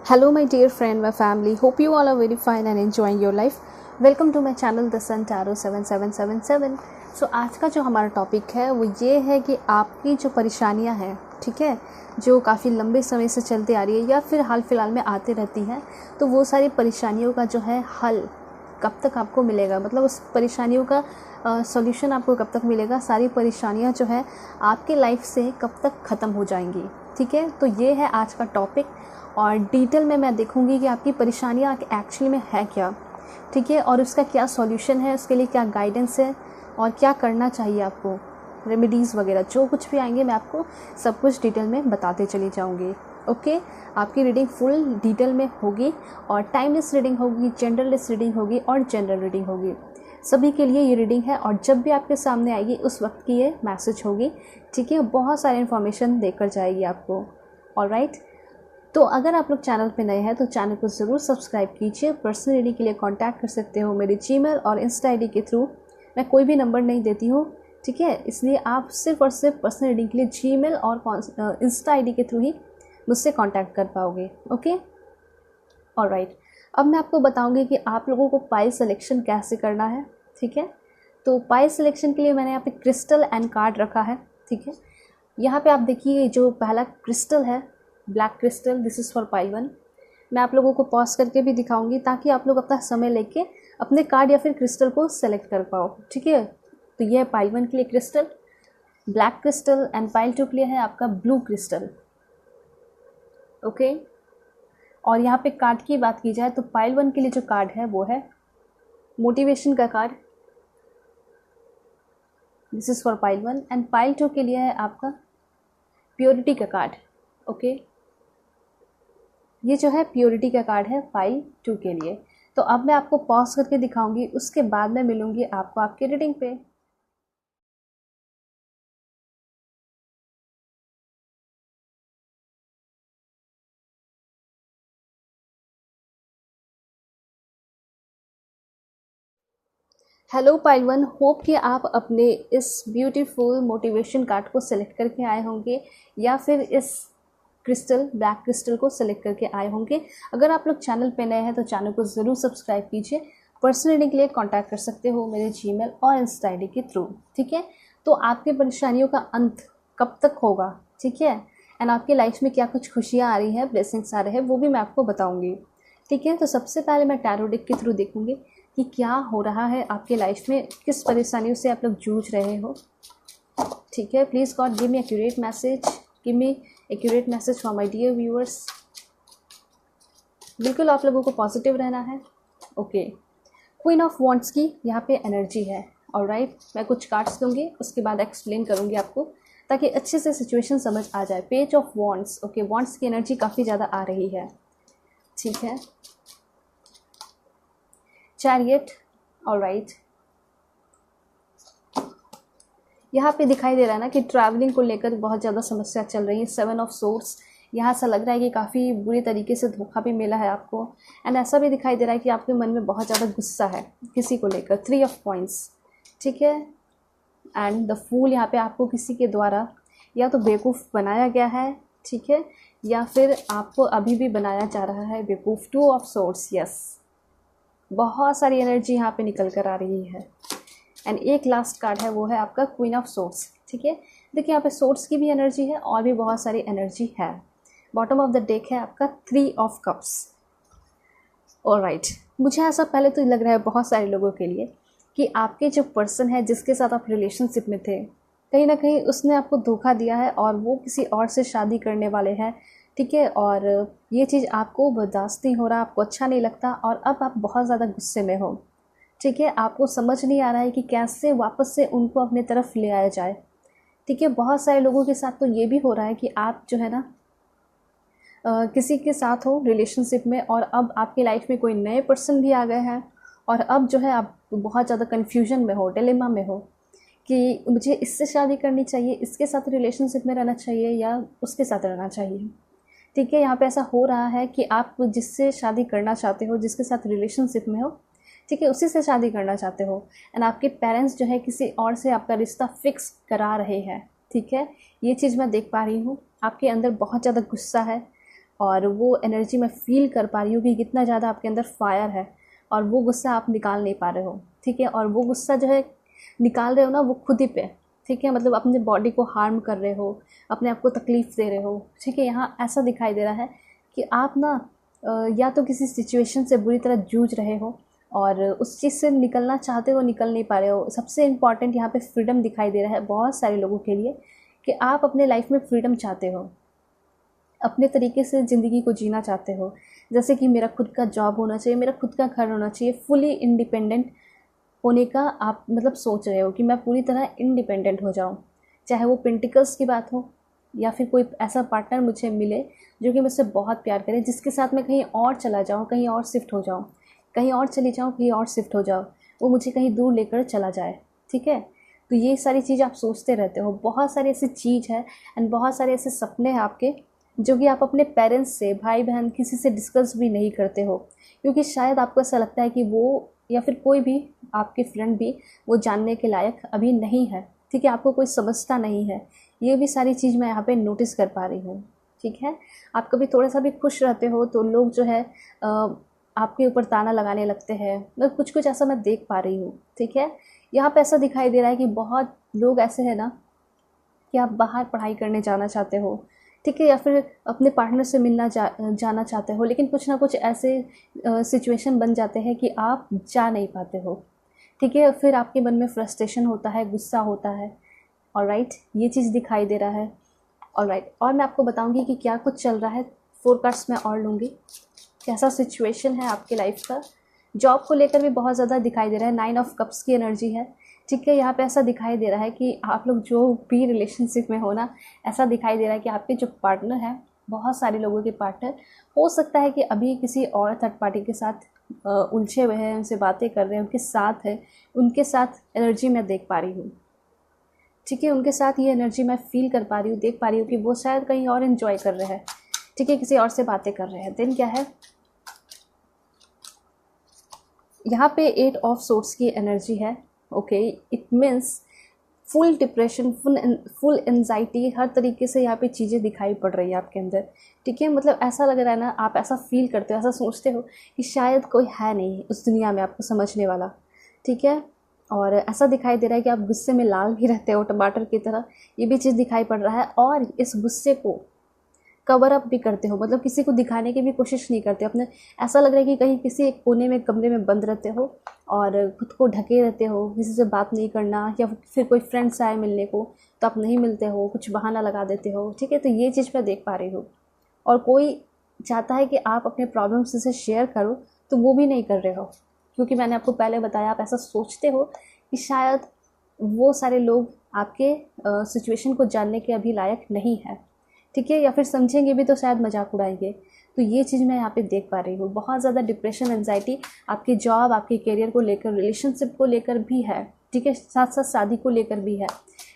Hello, my dear friend, my family. Hope you all are very fine and enjoying your life. Welcome to my channel The Sun Tarot 7777. So आज का जो हमारा topic है वो ये है कि आपकी जो परेशानियां हैं, ठीक है, जो काफ़ी लंबे समय से चलती आ रही है या फिर हाल फिलहाल में आती रहती हैं, तो वो सारी परेशानियों का जो है हल कब तक आपको मिलेगा, मतलब उस परेशानियों का सॉल्यूशन आपको कब तक मिलेगा, सारी परेशानियां जो है आपके लाइफ से कब तक ख़त्म हो जाएंगी। ठीक है, तो ये है आज का टॉपिक और डिटेल में मैं देखूंगी कि आपकी परेशानियां एक्चुअली में है क्या, ठीक है, और उसका क्या सॉल्यूशन है, उसके लिए क्या गाइडेंस है और क्या करना चाहिए आपको, रेमेडीज़ वगैरह जो कुछ भी आएंगे मैं आपको सब कुछ डिटेल में बताते चली जाऊंगी। ओके, आपकी रीडिंग फुल डिटेल में होगी और टाइमलेस रीडिंग होगी, जेंडरलेस रीडिंग होगी और जनरल रीडिंग होगी। सभी के लिए ये रीडिंग है और जब भी आपके सामने आएगी उस वक्त की ये मैसेज होगी। ठीक है, बहुत सारी इन्फॉर्मेशन देकर जाएगी आपको। ऑलराइट, तो अगर आप लोग चैनल पे नए हैं तो चैनल को ज़रूर सब्सक्राइब कीजिए। पर्सनल रीडिंग के लिए कांटेक्ट कर सकते हो मेरी जीमेल और इंस्टा आईडी के थ्रू। मैं कोई भी नंबर नहीं देती हूँ, ठीक है, इसलिए आप सिर्फ और सिर्फ पर्सनल रीडिंग के लिए जीमेल और इंस्टा आईडी के थ्रू ही मुझसे कांटेक्ट कर पाओगे। ओके, ऑलराइट, अब मैं आपको बताऊंगी कि आप लोगों को पाइल सिलेक्शन कैसे करना है। ठीक है, तो पाइल सिलेक्शन के लिए मैंने यहाँ पे क्रिस्टल एंड कार्ड रखा है। ठीक है, यहाँ पे आप देखिए जो पहला क्रिस्टल है black crystal, this is for pile 1। मैं आप लोगों को पॉज करके भी दिखाऊंगी ताकि आप लोग अपना समय लेके अपने कार्ड या फिर क्रिस्टल को सेलेक्ट कर पाओ। ठीक है, तो ये है पाइल 1 के लिए crystal, black crystal, and pile 2 के लिए है आपका ब्लू क्रिस्टल। ओके, और यहाँ पे कार्ड की बात की जाए तो पाइल 1 के लिए जो कार्ड है वो है मोटिवेशन का card, this is for pile 1, and pile 2 के लिए है आपका प्योरिटी का कार्ड। ओके, ये जो है प्योरिटी का कार्ड है पाइल 2 के लिए। तो अब मैं आपको पॉज करके दिखाऊंगी, उसके बाद मैं मिलूंगी आपको आपकी रीडिंग पे। हेलो पाइल 1, होप कि आप अपने इस ब्यूटीफुल मोटिवेशन कार्ड को सिलेक्ट करके आए होंगे या फिर इस क्रिस्टल ब्लैक क्रिस्टल को सिलेक्ट करके आए होंगे। अगर आप लोग चैनल पे नए हैं तो चैनल को ज़रूर सब्सक्राइब कीजिए। पर्सनल रीडिंग के लिए कांटेक्ट कर सकते हो मेरे जीमेल और इंस्टा आईडी के थ्रू। ठीक है, तो आपकी परेशानियों का अंत कब तक होगा, ठीक है, एंड आपकी लाइफ में क्या कुछ खुशियाँ आ रही हैं, ब्लेसिंग्स आ रहे हैं, वो भी मैं आपको बताऊँगी। ठीक है, तो सबसे पहले मैं टैरो डेक के थ्रू देखूँगी कि क्या हो रहा है आपके लाइफ में, किस परेशानियों से आप लोग जूझ रहे हो। ठीक है, please God give me accurate message, give me accurate message for my dear viewers. बिल्कुल आप लोगों को पॉजिटिव रहना है। ओके, क्वीन ऑफ वॉन्ड्स की यहाँ पे एनर्जी है। ऑलराइट, मैं कुछ कार्ड्स लूँगी, उसके बाद एक्सप्लेन करूँगी आपको ताकि अच्छे से सिचुएशन समझ आ जाए। Page of wands, okay, wands की एनर्जी काफ़ी ज़्यादा आ रही है। ठीक है, चैरियट, ऑलराइट, यहाँ पे दिखाई दे रहा है ना कि ट्रैवलिंग को लेकर बहुत ज़्यादा समस्या चल रही है। 7 ऑफ सोर्ड्स, यहाँ से लग रहा है कि काफ़ी बुरी तरीके से धोखा भी मिला है आपको, एंड ऐसा भी दिखाई दे रहा है कि आपके मन में बहुत ज़्यादा गुस्सा है किसी को लेकर। 3 ऑफ पॉइंट्स, ठीक है, एंड द फूल, यहाँ पे आपको किसी के द्वारा या तो बेवकूफ़ बनाया गया है, ठीक है, या फिर आपको अभी भी बनाया जा रहा है बेवकूफ़। 2 ऑफ सोर्ड्स, यस, बहुत सारी एनर्जी यहाँ पे निकल कर आ रही है। एंड एक लास्ट कार्ड है वो है आपका क्वीन ऑफ सोर्ड्स। ठीक है, देखिए यहाँ पे सोर्ड्स की भी एनर्जी है और भी बहुत सारी एनर्जी है। बॉटम ऑफ द डेक है आपका 3 ऑफ कप्स। ऑलराइट, मुझे ऐसा पहले तो लग रहा है बहुत सारे लोगों के लिए कि आपके जो पर्सन है जिसके साथ आप रिलेशनशिप में थे, कहीं ना कहीं उसने आपको धोखा दिया है और वो किसी और से शादी करने वाले हैं। ठीक है, और ये चीज़ आपको बर्दाश्त नहीं हो रहा, आपको अच्छा नहीं लगता और अब आप बहुत ज़्यादा गुस्से में हो। ठीक है, आपको समझ नहीं आ रहा है कि कैसे वापस से उनको अपने तरफ ले आया जाए। ठीक है, बहुत सारे लोगों के साथ तो ये भी हो रहा है कि आप जो है ना किसी के साथ हो रिलेशनशिप में और अब आपकी लाइफ में कोई नए पर्सन भी आ गए हैं और अब जो है आप बहुत ज़्यादा कन्फ्यूजन में हो, डिलेमा में हो कि मुझे इससे शादी करनी चाहिए, इसके साथ रिलेशनशिप में रहना चाहिए या उसके साथ रहना चाहिए। ठीक है, यहाँ पे ऐसा हो रहा है कि आप जिससे शादी करना चाहते हो, जिसके साथ रिलेशनशिप में हो, ठीक है, उसी से शादी करना चाहते हो, एंड आपके पेरेंट्स जो है किसी और से आपका रिश्ता फिक्स करा रहे हैं। ठीक है, ये चीज़ मैं देख पा रही हूँ। आपके अंदर बहुत ज़्यादा गुस्सा है, और वो एनर्जी मैं फ़ील कर पा रही हूँ कि कितना ज़्यादा आपके अंदर फायर है और वो गुस्सा आप निकाल नहीं पा रहे हो, ठीक है। और वो गुस्सा जो है निकाल रहे हो ना वो खुद ही पे, ठीक है, मतलब अपने बॉडी को हार्म कर रहे हो, अपने आप को तकलीफ़ दे रहे हो, ठीक है। यहाँ ऐसा दिखाई दे रहा है कि आप ना या तो किसी सिचुएशन से बुरी तरह जूझ रहे हो और उस चीज़ से निकलना चाहते हो, निकल नहीं पा रहे हो। सबसे इम्पॉर्टेंट यहाँ पे फ्रीडम दिखाई दे रहा है बहुत सारे लोगों के लिए कि आप अपने लाइफ में फ्रीडम चाहते हो, अपने तरीके से ज़िंदगी को जीना चाहते हो। जैसे कि मेरा खुद का जॉब होना चाहिए, मेरा खुद का घर होना चाहिए, फुली इंडिपेंडेंट होने का आप मतलब सोच रहे हो कि मैं पूरी तरह इंडिपेंडेंट हो जाऊँ। चाहे वो पेंटिकल्स की बात हो या फिर कोई ऐसा पार्टनर मुझे मिले जो कि मुझसे बहुत प्यार करे, जिसके साथ मैं कहीं और चला जाऊँ, कहीं और शिफ्ट हो जाऊँ, कहीं और चली जाऊँ, कहीं और शिफ्ट हो जाऊँ, वो मुझे कहीं दूर लेकर चला जाए, ठीक है। तो ये सारी चीज़ आप सोचते रहते हो। बहुत सारी ऐसी चीज़ है एंड बहुत सारे ऐसे सपने हैं आपके जो कि आप अपने पेरेंट्स से, भाई बहन किसी से डिस्कस भी नहीं करते हो, क्योंकि शायद आपको ऐसा लगता है कि वो या फिर कोई भी आपके फ्रेंड भी वो जानने के लायक अभी नहीं है, ठीक है, आपको कोई समझता नहीं है। ये भी सारी चीज़ मैं यहाँ पे नोटिस कर पा रही हूँ, ठीक है। आप कभी थोड़ा सा भी खुश रहते हो तो लोग जो है आपके ऊपर ताना लगाने लगते हैं, मतलब कुछ कुछ ऐसा मैं देख पा रही हूँ, ठीक है। यहाँ पे ऐसा दिखाई दे रहा है कि बहुत लोग ऐसे हैं ना कि आप बाहर पढ़ाई करने जाना चाहते हो, ठीक है, या फिर अपने पार्टनर से मिलना जाना चाहते हो, लेकिन कुछ ना कुछ ऐसे सिचुएशन बन जाते हैं कि आप जा नहीं पाते हो, ठीक है। फिर आपके मन में फ्रस्ट्रेशन होता है, गुस्सा होता है, ऑलराइट, ये चीज़ दिखाई दे रहा है, ऑलराइट। और मैं आपको बताऊंगी कि क्या कुछ चल रहा है, फोरकास्ट मैं और लूँगी, कैसा सिचुएशन है आपकी लाइफ का। जॉब को लेकर भी बहुत ज़्यादा दिखाई दे रहा है, 9 ऑफ कप्स की एनर्जी है, ठीक है। यहाँ पे ऐसा दिखाई दे रहा है कि आप लोग जो भी रिलेशनशिप में हो ना, ऐसा दिखाई दे रहा है कि आपके जो पार्टनर हैं, बहुत सारे लोगों के पार्टनर हो सकता है कि अभी किसी और थर्ड पार्टी के साथ उलझे हुए हैं, उनसे बातें कर रहे हैं, उनके साथ है, उनके साथ एनर्जी मैं देख पा रही हूँ, ठीक है। उनके साथ ये एनर्जी मैं फील कर पा रही हूँ, देख पा रही हूँ कि वो शायद कहीं और एंजॉय कर रहे हैं, ठीक है, किसी और से बातें कर रहे हैं। देन क्या है, यहाँ पे 8 ऑफ सोर्ट्स की एनर्जी है, okay. It means full depression, full anxiety, हर तरीके से यहाँ पे चीज़ें दिखाई पड़ रही है आपके अंदर, ठीक है। मतलब ऐसा लग रहा है ना, आप ऐसा फील करते हो, ऐसा सोचते हो कि शायद कोई है नहीं उस दुनिया में आपको समझने वाला, ठीक है। और ऐसा दिखाई दे रहा है कि आप गुस्से में लाल भी रहते हो, टमाटर की तरह, ये भी चीज़ दिखाई पड़ रहा है। और इस गुस्से को कवर अप भी करते हो, मतलब किसी को दिखाने की भी कोशिश नहीं करते अपने। ऐसा लग रहा है कि कहीं किसी एक कोने में, कमरे में बंद रहते हो और खुद को ढके रहते हो, किसी से बात नहीं करना, या फिर कोई फ्रेंड्स आए मिलने को तो आप नहीं मिलते हो, कुछ बहाना लगा देते हो, ठीक है। तो ये चीज़ मैं देख पा रही हूँ। और कोई चाहता है कि आप अपने प्रॉब्लम्स से शेयर करो तो वो भी नहीं कर रहे हो, क्योंकि मैंने आपको पहले बताया, आप ऐसा सोचते हो कि शायद वो सारे लोग आपके सिचुएशन को जानने के अभी लायक नहीं है, ठीक है, या फिर समझेंगे भी तो शायद मजाक उड़ाएंगे। तो ये चीज़ मैं यहाँ पे देख पा रही हूँ। बहुत ज़्यादा डिप्रेशन, एंजाइटी आपके जॉब, आपके करियर को लेकर, रिलेशनशिप को लेकर भी है, ठीक है, साथ साथ शादी को लेकर भी है,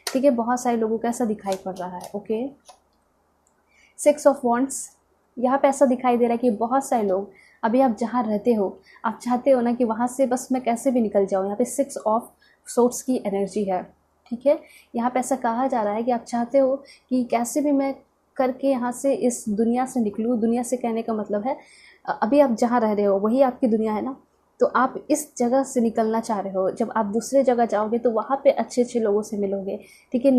ठीक है। बहुत सारे लोगों का ऐसा दिखाई पड़ रहा है, ओके। 6 ऑफ वॉन्ड्स, यहाँ पे ऐसा दिखाई दे रहा है कि बहुत सारे लोग अभी आप जहाँ रहते हो, आप चाहते हो ना कि वहाँ से बस मैं कैसे भी निकल जाऊँ। यहाँ पे 6 ऑफ सोर्ट्स की एनर्जी है, ठीक है। यहाँ पे ऐसा कहा जा रहा है कि आप चाहते हो कि कैसे भी मैं करके यहाँ से, इस दुनिया से निकलूँ। दुनिया से कहने का मतलब है अभी आप जहाँ रह रहे हो वही आपकी दुनिया है ना, तो आप इस जगह से निकलना चाह रहे हो। जब आप दूसरे जगह जाओगे तो वहाँ पे अच्छे अच्छे लोगों से मिलोगे, ठीक है,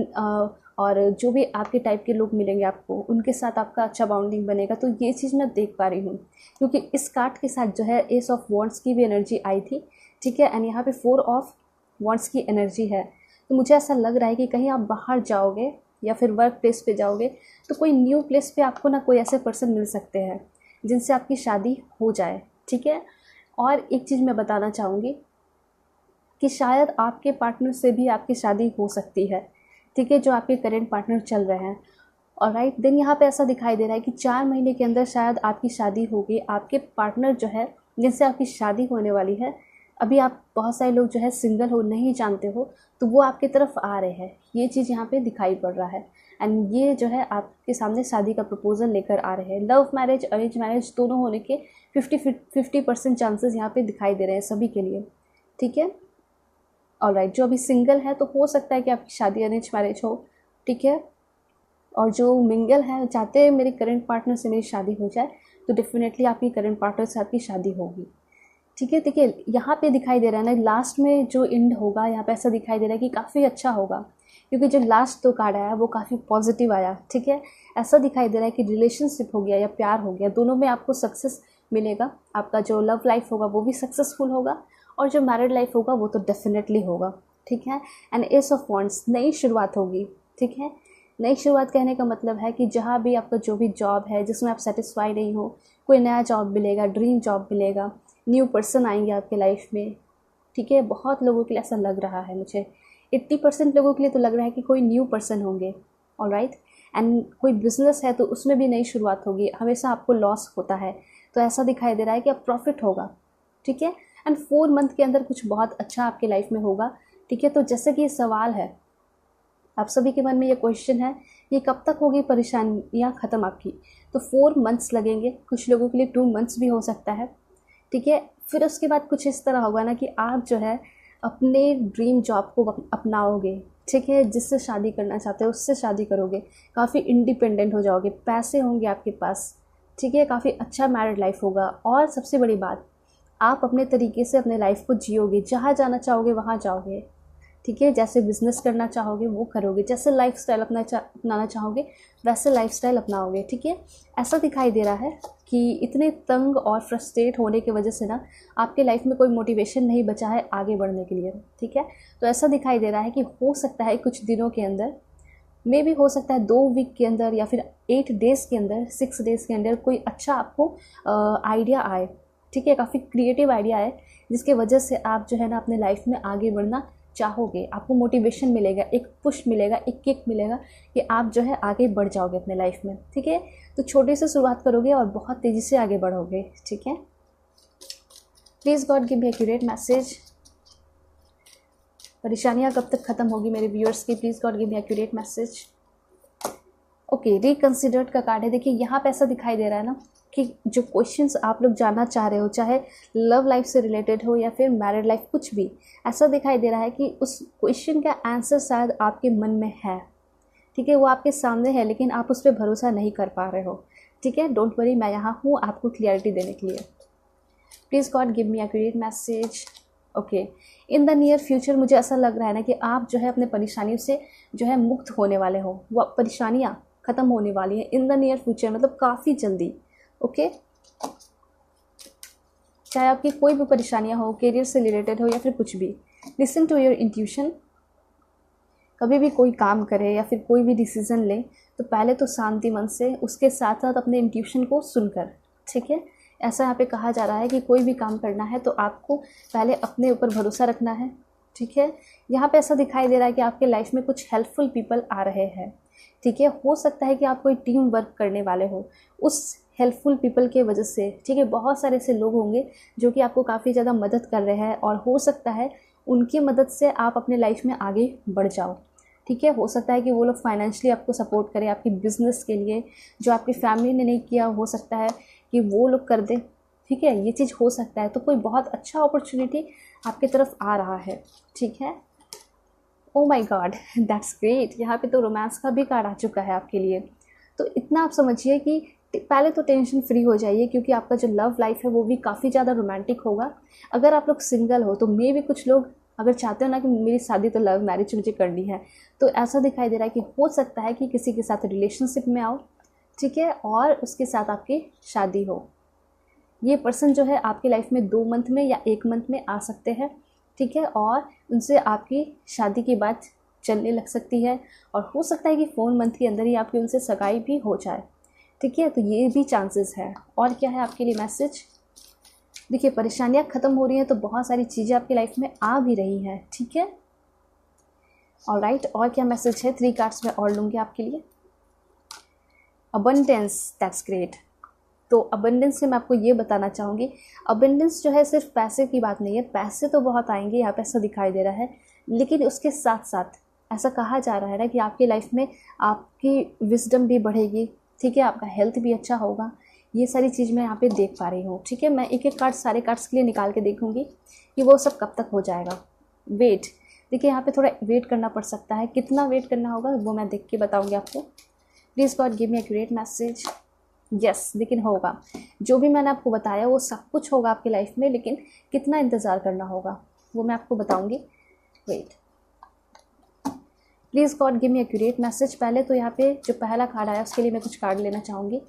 और जो भी आपके टाइप के लोग मिलेंगे आपको, उनके साथ आपका अच्छा बाउंडिंग बनेगा। तो ये चीज़ मैं देख पा रही हूँ, क्योंकि इस कार्ड के साथ जो है एस ऑफ वॉन्ड्स की भी एनर्जी आई थी, ठीक है, एंड यहाँ पे 4 ऑफ वॉन्ड्स की एनर्जी है। तो मुझे ऐसा लग रहा है कि कहीं आप बाहर जाओगे या फिर वर्क प्लेस पे जाओगे तो कोई न्यू प्लेस पे आपको ना कोई ऐसे पर्सन मिल सकते हैं जिनसे आपकी शादी हो जाए, ठीक है। और एक चीज़ मैं बताना चाहूँगी कि शायद आपके पार्टनर से भी आपकी शादी हो सकती है, ठीक है, जो आपके करेंट पार्टनर चल रहे हैं, ऑलराइट। देन यहाँ पे ऐसा दिखाई दे रहा है कि 4 महीने के अंदर शायद आपकी शादी होगी। आपके पार्टनर जो है, जिनसे आपकी शादी होने वाली है, अभी आप बहुत सारे लोग जो है सिंगल हो, नहीं जानते हो, तो वो आपकी तरफ आ रहे हैं, ये चीज़ यहाँ पे दिखाई पड़ रहा है। एंड ये जो है आपके सामने शादी का प्रपोजल लेकर आ रहे हैं। लव मैरिज, अरेंज मैरिज दोनों होने के 50% चांसेस यहाँ पे दिखाई दे रहे हैं सभी के लिए, ठीक है, ऑलराइट। जो अभी सिंगल है तो हो सकता है कि आपकी शादी अरेंज मैरिज हो, ठीक है। और जो मिंगल है चाहते हैं मेरे करंट पार्टनर से मेरी शादी हो जाए, तो डेफिनेटली आपकी करंट पार्टनर से आपकी शादी होगी। ठीक है, देखिए यहाँ पे दिखाई दे रहा है ना, लास्ट में जो एंड होगा यहाँ पे ऐसा दिखाई दे रहा है कि काफ़ी अच्छा होगा, क्योंकि जो लास्ट 2 कार्ड आया वो काफ़ी पॉजिटिव आया। ठीक है, ऐसा दिखाई दे रहा है कि रिलेशनशिप हो गया या प्यार हो गया, दोनों में आपको सक्सेस मिलेगा। आपका जो लव लाइफ होगा वो भी सक्सेसफुल होगा, और जो मैरिड लाइफ होगा वो तो डेफिनेटली होगा। ठीक है, एंड एस ऑफ वॉन्ड्स, नई शुरुआत होगी। ठीक है, नई शुरुआत कहने का मतलब है कि जहाँ भी आपका जो भी जॉब है जिसमें आप सेटिस्फाई नहीं हो, कोई नया जॉब मिलेगा, ड्रीम जॉब मिलेगा, न्यू पर्सन आएंगे आपके लाइफ में। ठीक है, बहुत लोगों के लिए ऐसा लग रहा है, मुझे 80% लोगों के लिए तो लग रहा है कि कोई न्यू पर्सन होंगे। ऑलराइट, एंड कोई बिजनेस है तो उसमें भी नई शुरुआत होगी। हमेशा आपको लॉस होता है, तो ऐसा दिखाई दे रहा है कि अब प्रॉफिट होगा। ठीक है, एंड 4 मंथ के अंदर कुछ बहुत अच्छा आपके लाइफ में होगा। ठीक है, तो जैसे कि ये सवाल है, आप सभी के मन में ये क्वेश्चन है, ये कब तक होगी परेशानियाँ ख़त्म आपकी, तो 4 मंथ्स लगेंगे, कुछ लोगों के लिए 2 मंथ्स भी हो सकता है। ठीक है, फिर उसके बाद कुछ इस तरह होगा ना कि आप जो है अपने ड्रीम जॉब को अपनाओगे। ठीक है, जिससे शादी करना चाहते हो उससे शादी करोगे, काफ़ी इंडिपेंडेंट हो जाओगे, पैसे होंगे आपके पास। ठीक है, काफ़ी अच्छा मैरिड लाइफ होगा, और सबसे बड़ी बात, आप अपने तरीके से अपने लाइफ को जियोगे, जहाँ जाना चाहोगे वहाँ जाओगे। ठीक है, जैसे बिजनेस करना चाहोगे वो करोगे, जैसे लाइफस्टाइल अपनाना चाहोगे वैसे लाइफस्टाइल अपनाओगे। ठीक है, ऐसा दिखाई दे रहा है कि इतने तंग और फ्रस्ट्रेट होने की वजह से ना आपके लाइफ में कोई मोटिवेशन नहीं बचा है आगे बढ़ने के लिए। ठीक है, तो ऐसा दिखाई दे रहा है कि हो सकता है कुछ दिनों के अंदर, मे भी हो सकता है 2 वीक के अंदर या फिर 8 डेज़ के अंदर, 6 डेज़ के अंदर कोई अच्छा आपको आइडिया आए। ठीक है, काफ़ी क्रिएटिव आइडिया आए, जिसके वजह से आप जो है ना अपने लाइफ में आगे बढ़ना चाहोगे। आपको मोटिवेशन मिलेगा, एक पुश मिलेगा, एक किक मिलेगा कि आप जो है आगे बढ़ जाओगे अपने लाइफ में। ठीक है, तो छोटे से शुरुआत करोगे और बहुत तेज़ी से आगे बढ़ोगे। ठीक है, please God give me accurate message. परेशानियाँ कब तक ख़त्म होगी मेरे व्यूअर्स की, please God give me accurate message. Okay, reconsidered का कार्ड है। देखिए यहाँ पे ऐसा दिखाई दे रहा है ना कि जो क्वेश्चंस आप लोग जानना चाह रहे हो, चाहे लव लाइफ से रिलेटेड हो या फिर मैरिड लाइफ, कुछ भी, ऐसा दिखाई दे रहा है कि उस क्वेश्चन का आंसर शायद आपके मन में है। ठीक है, वो आपके सामने है लेकिन आप उस पर भरोसा नहीं कर पा रहे हो। ठीक है, डोंट वरी, मैं यहाँ हूँ आपको क्लियरिटी देने के लिए। Please God give me accurate message. Okay, in the near future मुझे ऐसा लग रहा है ना कि आप जो है अपने परेशानियों से जो है मुक्त होने वाले हो, वो परेशानियाँ ख़त्म होने वाली हैं इन द नियर फ्यूचर, मतलब काफ़ी जल्दी। ओके, चाहे आपकी कोई भी परेशानियाँ हो, करियर से रिलेटेड हो या फिर कुछ भी, लिसन टू योर इंट्यूशन। कभी भी कोई काम करे या फिर कोई भी डिसीज़न ले तो पहले तो शांति मन से, उसके साथ साथ अपने इंट्यूशन को सुनकर। ठीक है, ऐसा यहाँ पे कहा जा रहा है कि कोई भी काम करना है तो आपको पहले अपने ऊपर भरोसा रखना है। ठीक है, यहाँ पे ऐसा दिखाई दे रहा है कि आपके लाइफ में कुछ हेल्पफुल पीपल आ रहे हैं। ठीक है, हो सकता है कि आप कोई टीम वर्क करने वाले हो, उस हेल्पफुल पीपल के वजह से। ठीक है, बहुत सारे ऐसे लोग होंगे जो कि आपको काफ़ी ज़्यादा मदद कर रहे हैं, और हो सकता है उनकी मदद से आप अपने लाइफ में आगे बढ़ जाओ। ठीक है, हो सकता है कि वो लोग फाइनेंशियली आपको सपोर्ट करें आपकी बिज़नेस के लिए, जो आपकी फैमिली ने नहीं किया हो सकता है कि वो लोग कर दें। ठीक है, ये चीज़ हो सकता है, तो कोई बहुत अच्छा अपॉर्चुनिटी आपकी तरफ आ रहा है। ठीक है, oh my God, that's great. यहाँ पे तो रोमांस का भी कार्ड आ चुका है आपके लिए। तो इतना आप समझिए कि पहले तो टेंशन फ्री हो जाइए, क्योंकि आपका जो लव लाइफ है वो भी काफ़ी ज़्यादा रोमांटिक होगा। अगर आप लोग सिंगल हो तो मे भी कुछ लोग अगर चाहते हो ना कि मेरी शादी तो लव मैरिज मुझे करनी है, तो ऐसा दिखाई दे रहा है कि हो सकता है कि किसी के साथ रिलेशनशिप में आओ। ठीक है, और उसके साथ आपकी शादी हो। ये पर्सन जो है आपकी लाइफ में 2 मंथ में या 1 मंथ में आ सकते हैं। ठीक है, और उनसे आपकी शादी की बात चलने लग सकती है, और हो सकता है कि 4 मंथ के अंदर ही आपकी उनसे सगाई भी हो जाए। ठीक है, तो ये भी चांसेस है। और क्या है आपके लिए मैसेज? देखिए, परेशानियाँ ख़त्म हो रही हैं तो बहुत सारी चीज़ें आपकी लाइफ में आ भी रही हैं। ठीक है, ऑलराइट, और क्या मैसेज है? 3 कार्ड्स में और लूँगी आपके लिए। Abundance, that's great. तो अबंडेंस से मैं आपको ये बताना चाहूँगी, अबंडेंस जो है सिर्फ पैसे की बात नहीं है। पैसे तो बहुत आएंगे, यहाँ पे ऐसा दिखाई दे रहा है, लेकिन उसके साथ साथ ऐसा कहा जा रहा है ना कि आपकी लाइफ में आपकी विजडम भी बढ़ेगी। ठीक है, आपका हेल्थ भी अच्छा होगा। ये सारी चीज़ मैं यहाँ पे देख पा रही हूँ। ठीक है, मैं एक एक कार्ड सारे कार्ड्स के लिए निकाल के देखूँगी कि वो सब कब तक हो जाएगा। वेट, देखिए यहाँ पे थोड़ा वेट करना पड़ सकता है। कितना वेट करना होगा वो मैं देख के बताऊँगी आपको। Please God give me accurate message. Yes, लेकिन होगा, जो भी मैंने आपको बताया वो सब कुछ होगा आपकी लाइफ में, लेकिन कितना इंतज़ार करना होगा वो मैं आपको बताऊंगी। Wait, please God give me accurate message. पहले तो यहाँ पे जो पहला कार्ड आया उसके लिए मैं कुछ कार्ड लेना चाहूँगी।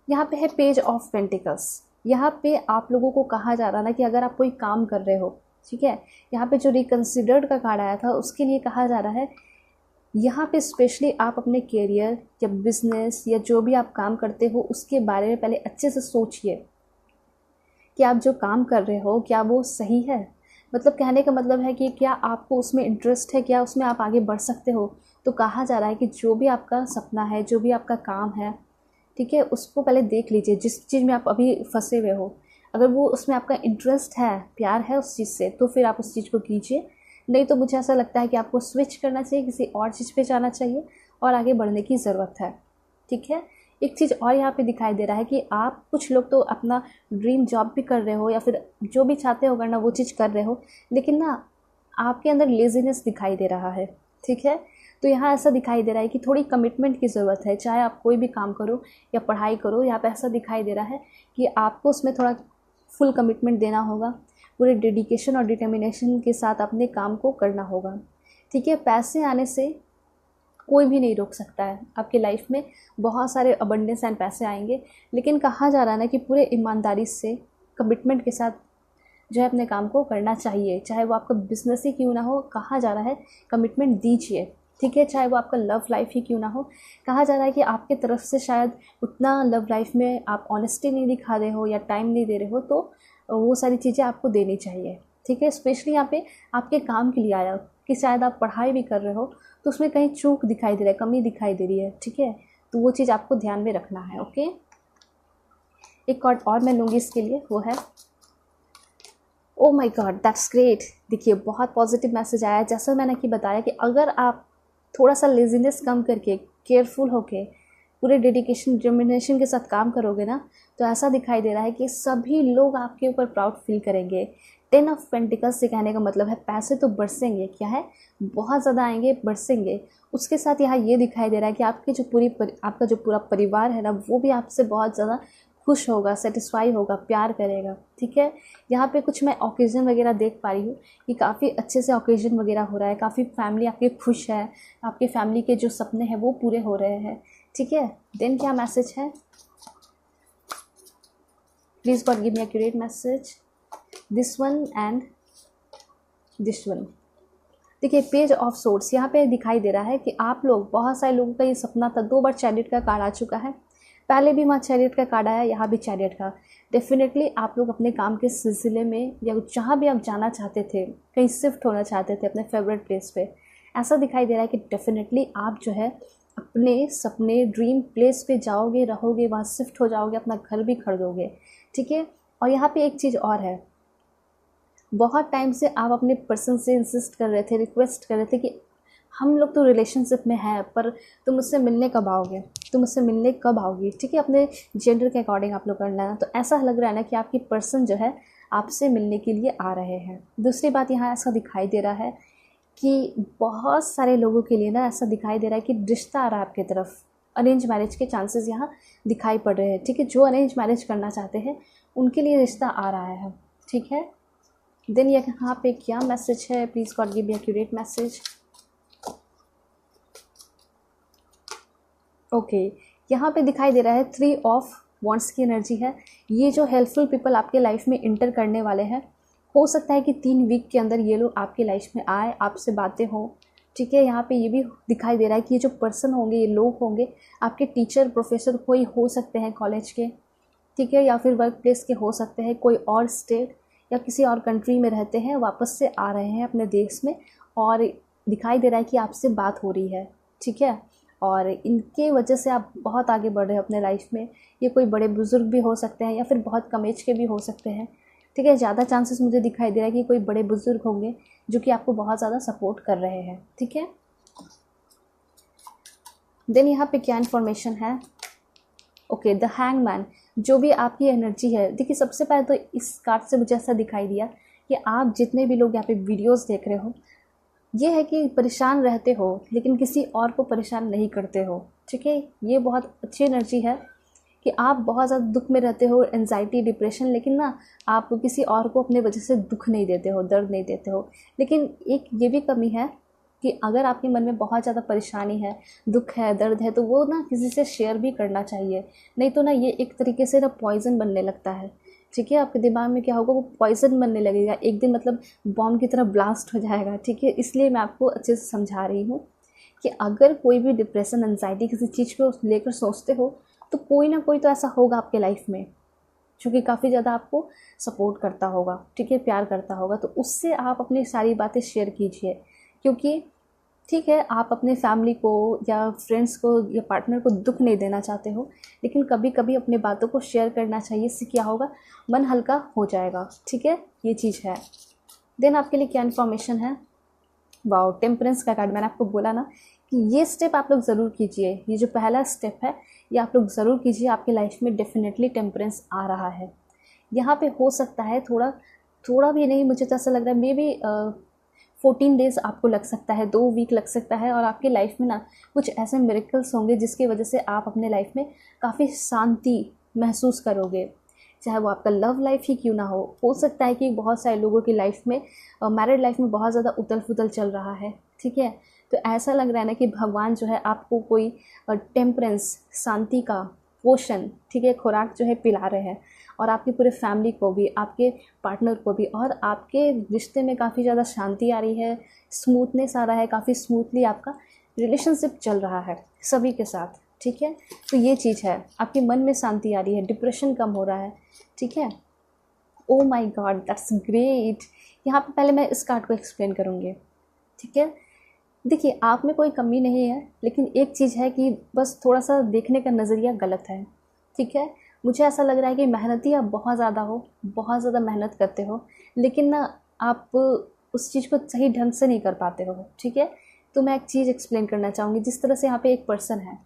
यहाँ पे है पेज ऑफ पेंटिकल्स। यहाँ पे आप लोगों को कहा जा रहा ना कि अगर आप कोई काम कर रहे हो, ठीक है, यहाँ पे जो रिकन्सिडर्ड का कार्ड आया था उसके लिए कहा जा रहा है यहाँ पे स्पेशली आप अपने करियर या बिजनेस या जो भी आप काम करते हो उसके बारे में पहले अच्छे से सोचिए कि आप जो काम कर रहे हो क्या वो सही है। मतलब कहने का मतलब है कि क्या आपको उसमें इंटरेस्ट है, क्या उसमें आप आगे बढ़ सकते हो। तो कहा जा रहा है कि जो भी आपका सपना है, जो भी आपका काम है, ठीक है, उसको पहले देख लीजिए। जिस चीज़ में आप अभी फंसे हुए हो, अगर वो उसमें आपका इंटरेस्ट है, प्यार है उस चीज़ से, तो फिर आप उस चीज़ को कीजिए। नहीं तो मुझे ऐसा लगता है कि आपको स्विच करना चाहिए, किसी और चीज़ पे जाना चाहिए और आगे बढ़ने की ज़रूरत है। ठीक है, एक चीज़ और यहाँ पे दिखाई दे रहा है कि आप कुछ लोग तो अपना ड्रीम जॉब भी कर रहे हो या फिर जो भी चाहते हो करना वो चीज़ कर रहे हो, लेकिन ना आपके अंदर लेजीनेस दिखाई दे रहा है। ठीक है, तो यहाँ ऐसा दिखाई दे रहा है कि थोड़ी कमिटमेंट की ज़रूरत है। चाहे आप कोई भी काम करो या पढ़ाई करो, यहाँ पे ऐसा दिखाई दे रहा है कि आपको उसमें थोड़ा फुल कमिटमेंट देना होगा, पूरे डेडिकेशन और डिटर्मिनेशन के साथ अपने काम को करना होगा। ठीक है, पैसे आने से कोई भी नहीं रोक सकता है। आपकी लाइफ में बहुत सारे अबंडेंस एंड पैसे आएंगे, लेकिन कहा जा रहा है ना कि पूरे ईमानदारी से कमिटमेंट के साथ जो है अपने काम को करना चाहिए। चाहे वो आपका बिजनेस ही क्यों ना हो, कहा जा रहा है कमिटमेंट दीजिए। ठीक है, चाहे वो आपका लव लाइफ ही क्यों ना हो, कहा जा रहा है कि आपके तरफ से शायद उतना लव लाइफ में आप ऑनेस्टी नहीं दिखा रहे हो या टाइम नहीं दे रहे हो, तो वो सारी चीज़ें आपको देनी चाहिए। ठीक है, स्पेशली यहाँ पे आपके काम के लिए आया कि शायद आप पढ़ाई भी कर रहे हो तो उसमें कहीं चूक दिखाई दे रहा है, कमी दिखाई दे रही है। ठीक है, तो वो चीज़ आपको ध्यान में रखना है। ओके, एक कार्ड और मैं लूँगी इसके लिए, वो है ओ माई गॉड, दैट्स ग्रेट। देखिए बहुत पॉजिटिव मैसेज आया है। जैसा मैंने कि बताया कि अगर आप थोड़ा सा लेजीनेस कम करके केयरफुल होके पूरे डेडिकेशन डिटर्मिनेशन के साथ काम करोगे ना, तो ऐसा दिखाई दे रहा है कि सभी लोग आपके ऊपर प्राउड फील करेंगे। 10 ऑफ पेंटिकल्स से कहने का मतलब है पैसे तो बरसेंगे, क्या है, बहुत ज़्यादा आएंगे, बरसेंगे। उसके साथ यहाँ ये दिखाई दे रहा है कि आपकी जो आपका जो पूरा परिवार है ना, वो भी आपसे बहुत ज़्यादा खुश होगा, सेटिस्फाई होगा, प्यार करेगा। ठीक है, यहाँ पे कुछ मैं ओकेज़न वगैरह देख पा रही हूँ कि काफ़ी अच्छे से ओकेज़न वगैरह हो रहा है, काफ़ी फैमिली आपकी खुश है, आपकी फैमिली के जो सपने हैं वो पूरे हो रहे हैं। ठीक है, देन क्या मैसेज है, please God give me accurate message, this one and this one. देखिए पेज ऑफ सोर्ड्स यहाँ पे दिखाई दे रहा है कि आप लोग, बहुत सारे लोगों का ये सपना था। 2 बार चैरियट का कार्ड आ चुका है, पहले भी वहाँ चैरियट का कार्ड आया, यहाँ भी चैरियट का। डेफिनेटली आप लोग अपने काम के सिलसिले में या जहाँ भी आप जाना चाहते थे, कहीं शिफ्ट होना चाहते थे अपने फेवरेट प्लेस पे, ऐसा दिखाई दे रहा है कि डेफिनेटली आप जो है अपने सपने ड्रीम प्लेस पे जाओगे, रहोगे, वहाँ शिफ्ट हो जाओगे, अपना घर भी खरीदोगे। ठीक है, और यहाँ पे एक चीज़ और है, बहुत टाइम से आप अपने पर्सन से इंसिस्ट कर रहे थे, रिक्वेस्ट कर रहे थे कि हम लोग तो रिलेशनशिप में हैं, पर तुम मुझसे मिलने कब आओगे, तुम मुझसे मिलने कब आओगी। ठीक है, अपने जेंडर के अकॉर्डिंग आप लोग करना है। तो ऐसा लग रहा है ना कि आपकी पर्सन जो है आपसे मिलने के लिए आ रहे हैं। दूसरी बात यहाँ ऐसा दिखाई दे रहा है कि बहुत सारे लोगों के लिए ना ऐसा दिखाई दे रहा है कि रिश्ता आ रहा है आपकी तरफ। अरेंज मैरिज के चांसेस यहाँ दिखाई पड़ रहे हैं। ठीक है, जो अरेंज मैरिज करना चाहते हैं उनके लिए रिश्ता आ रहा है। ठीक है, देन यहाँ पे क्या मैसेज है, please God give me accurate message. Okay, यहाँ पे दिखाई दे रहा है 3 ऑफ वॉन्ट्स की एनर्जी है। ये जो हेल्पफुल पीपल आपके लाइफ में इंटर करने वाले हैं, हो सकता है कि 3 वीक के अंदर ये लोग आपके लाइफ में आए, आपसे बातें हों। ठीक है, यहाँ पे ये भी दिखाई दे रहा है कि ये जो पर्सन होंगे, ये लोग होंगे आपके टीचर, प्रोफेसर कोई हो सकते हैं कॉलेज के, ठीक है, या फिर वर्क प्लेस के हो सकते हैं, कोई और स्टेट या किसी और कंट्री में रहते हैं, वापस से आ रहे हैं अपने देश में, और दिखाई दे रहा है कि आपसे बात हो रही है। ठीक है, और इनके वजह से आप बहुत आगे बढ़ रहे हो अपने लाइफ में। ये कोई बड़े बुज़ुर्ग भी हो सकते हैं या फिर बहुत कम एज के भी हो सकते हैं। ठीक है, ज़्यादा चांसेस मुझे दिखाई दे रहा है कि कोई बड़े बुज़ुर्ग होंगे जो कि आपको बहुत ज़्यादा सपोर्ट कर रहे हैं। ठीक है, देन यहाँ पे क्या इन्फॉर्मेशन है, ओके, द हैंगमैन। जो भी आपकी एनर्जी है, देखिए सबसे पहले तो इस कार्ड से मुझे ऐसा दिखाई दिया कि आप जितने भी लोग यहाँ पे वीडियोस देख रहे हो, ये है कि परेशान रहते हो लेकिन किसी और को परेशान नहीं करते हो। ठीक है, ये बहुत अच्छी एनर्जी है कि आप बहुत ज़्यादा दुख में रहते हो, एंजाइटी, डिप्रेशन, लेकिन ना आप किसी और को अपने वजह से दुख नहीं देते हो, दर्द नहीं देते हो। लेकिन एक ये भी कमी है कि अगर आपके मन में बहुत ज़्यादा परेशानी है, दुख है, दर्द है, तो वो ना किसी से शेयर भी करना चाहिए। नहीं तो ना ये एक तरीके से ना पॉइज़न बनने लगता है। ठीक है, आपके दिमाग में क्या होगा, वो पॉइज़न बनने लगेगा, एक दिन मतलब बॉम्ब की तरह ब्लास्ट हो जाएगा। ठीक है, इसलिए मैं आपको अच्छे से समझा रही हूँ कि अगर कोई भी डिप्रेशन, एंजाइटी किसी चीज़ को लेकर सोचते हो, तो कोई ना कोई तो ऐसा होगा आपके लाइफ में जो कि काफ़ी ज़्यादा आपको सपोर्ट करता होगा, ठीक है, प्यार करता होगा। तो उससे आप अपनी सारी बातें शेयर कीजिए, क्योंकि ठीक है, आप अपने फैमिली को या फ्रेंड्स को या पार्टनर को दुख नहीं देना चाहते हो, लेकिन कभी कभी अपनी बातों को शेयर करना चाहिए। इससे क्या होगा, मन हल्का हो जाएगा। ठीक है, ये चीज़ है। देन आपके लिए क्या इन्फॉर्मेशन है, वाओ, टेम्परेंस का कार्ड। मैंने आपको बोला ना कि ये स्टेप आप लोग ज़रूर कीजिए, ये जो पहला स्टेप है ये आप लोग ज़रूर कीजिए। आपकी लाइफ में डेफिनेटली टेम्परेंस आ रहा है। यहाँ पे हो सकता है थोड़ा भी नहीं, मुझे तो ऐसा लग रहा है मे बी 14 डेज़ आपको लग सकता है, 2 वीक लग सकता है, और आपकी लाइफ में ना कुछ ऐसे मिरेकल्स होंगे जिसकी वजह से आप अपने लाइफ में काफ़ी शांति महसूस करोगे। चाहे वो आपका लव लाइफ ही क्यों ना हो सकता है कि बहुत सारे लोगों की लाइफ में, मैरिड लाइफ में बहुत ज़्यादा उथल पुथल चल रहा है। ठीक है, तो ऐसा लग रहा है ना कि भगवान जो है आपको कोई टेम्परेंस, शांति का पोषण, ठीक है, खुराक जो है पिला रहे हैं, और आपकी पूरे फैमिली को भी, आपके पार्टनर को भी, और आपके रिश्ते में काफ़ी ज़्यादा शांति आ रही है, स्मूथनेस आ रहा है, काफ़ी स्मूथली आपका रिलेशनशिप चल रहा है सभी के साथ। ठीक है, तो ये चीज़ है, आपके मन में शांति आ रही है, डिप्रेशन कम हो रहा है। ठीक है, oh my God, that's great. यहाँ पे पहले मैं इस कार्ड को एक्सप्लेन करूँगी। ठीक है, देखिए, आप में कोई कमी नहीं है, लेकिन एक चीज़ है कि बस थोड़ा सा देखने का नज़रिया गलत है। ठीक है, मुझे ऐसा लग रहा है कि मेहनती आप बहुत ज़्यादा हो, बहुत ज़्यादा मेहनत करते हो, लेकिन ना आप उस चीज़ को सही ढंग से नहीं कर पाते हो। ठीक है, तो मैं एक चीज़ एक्सप्लेन करना चाहूँगी। जिस तरह से यहाँ पे एक पर्सन है,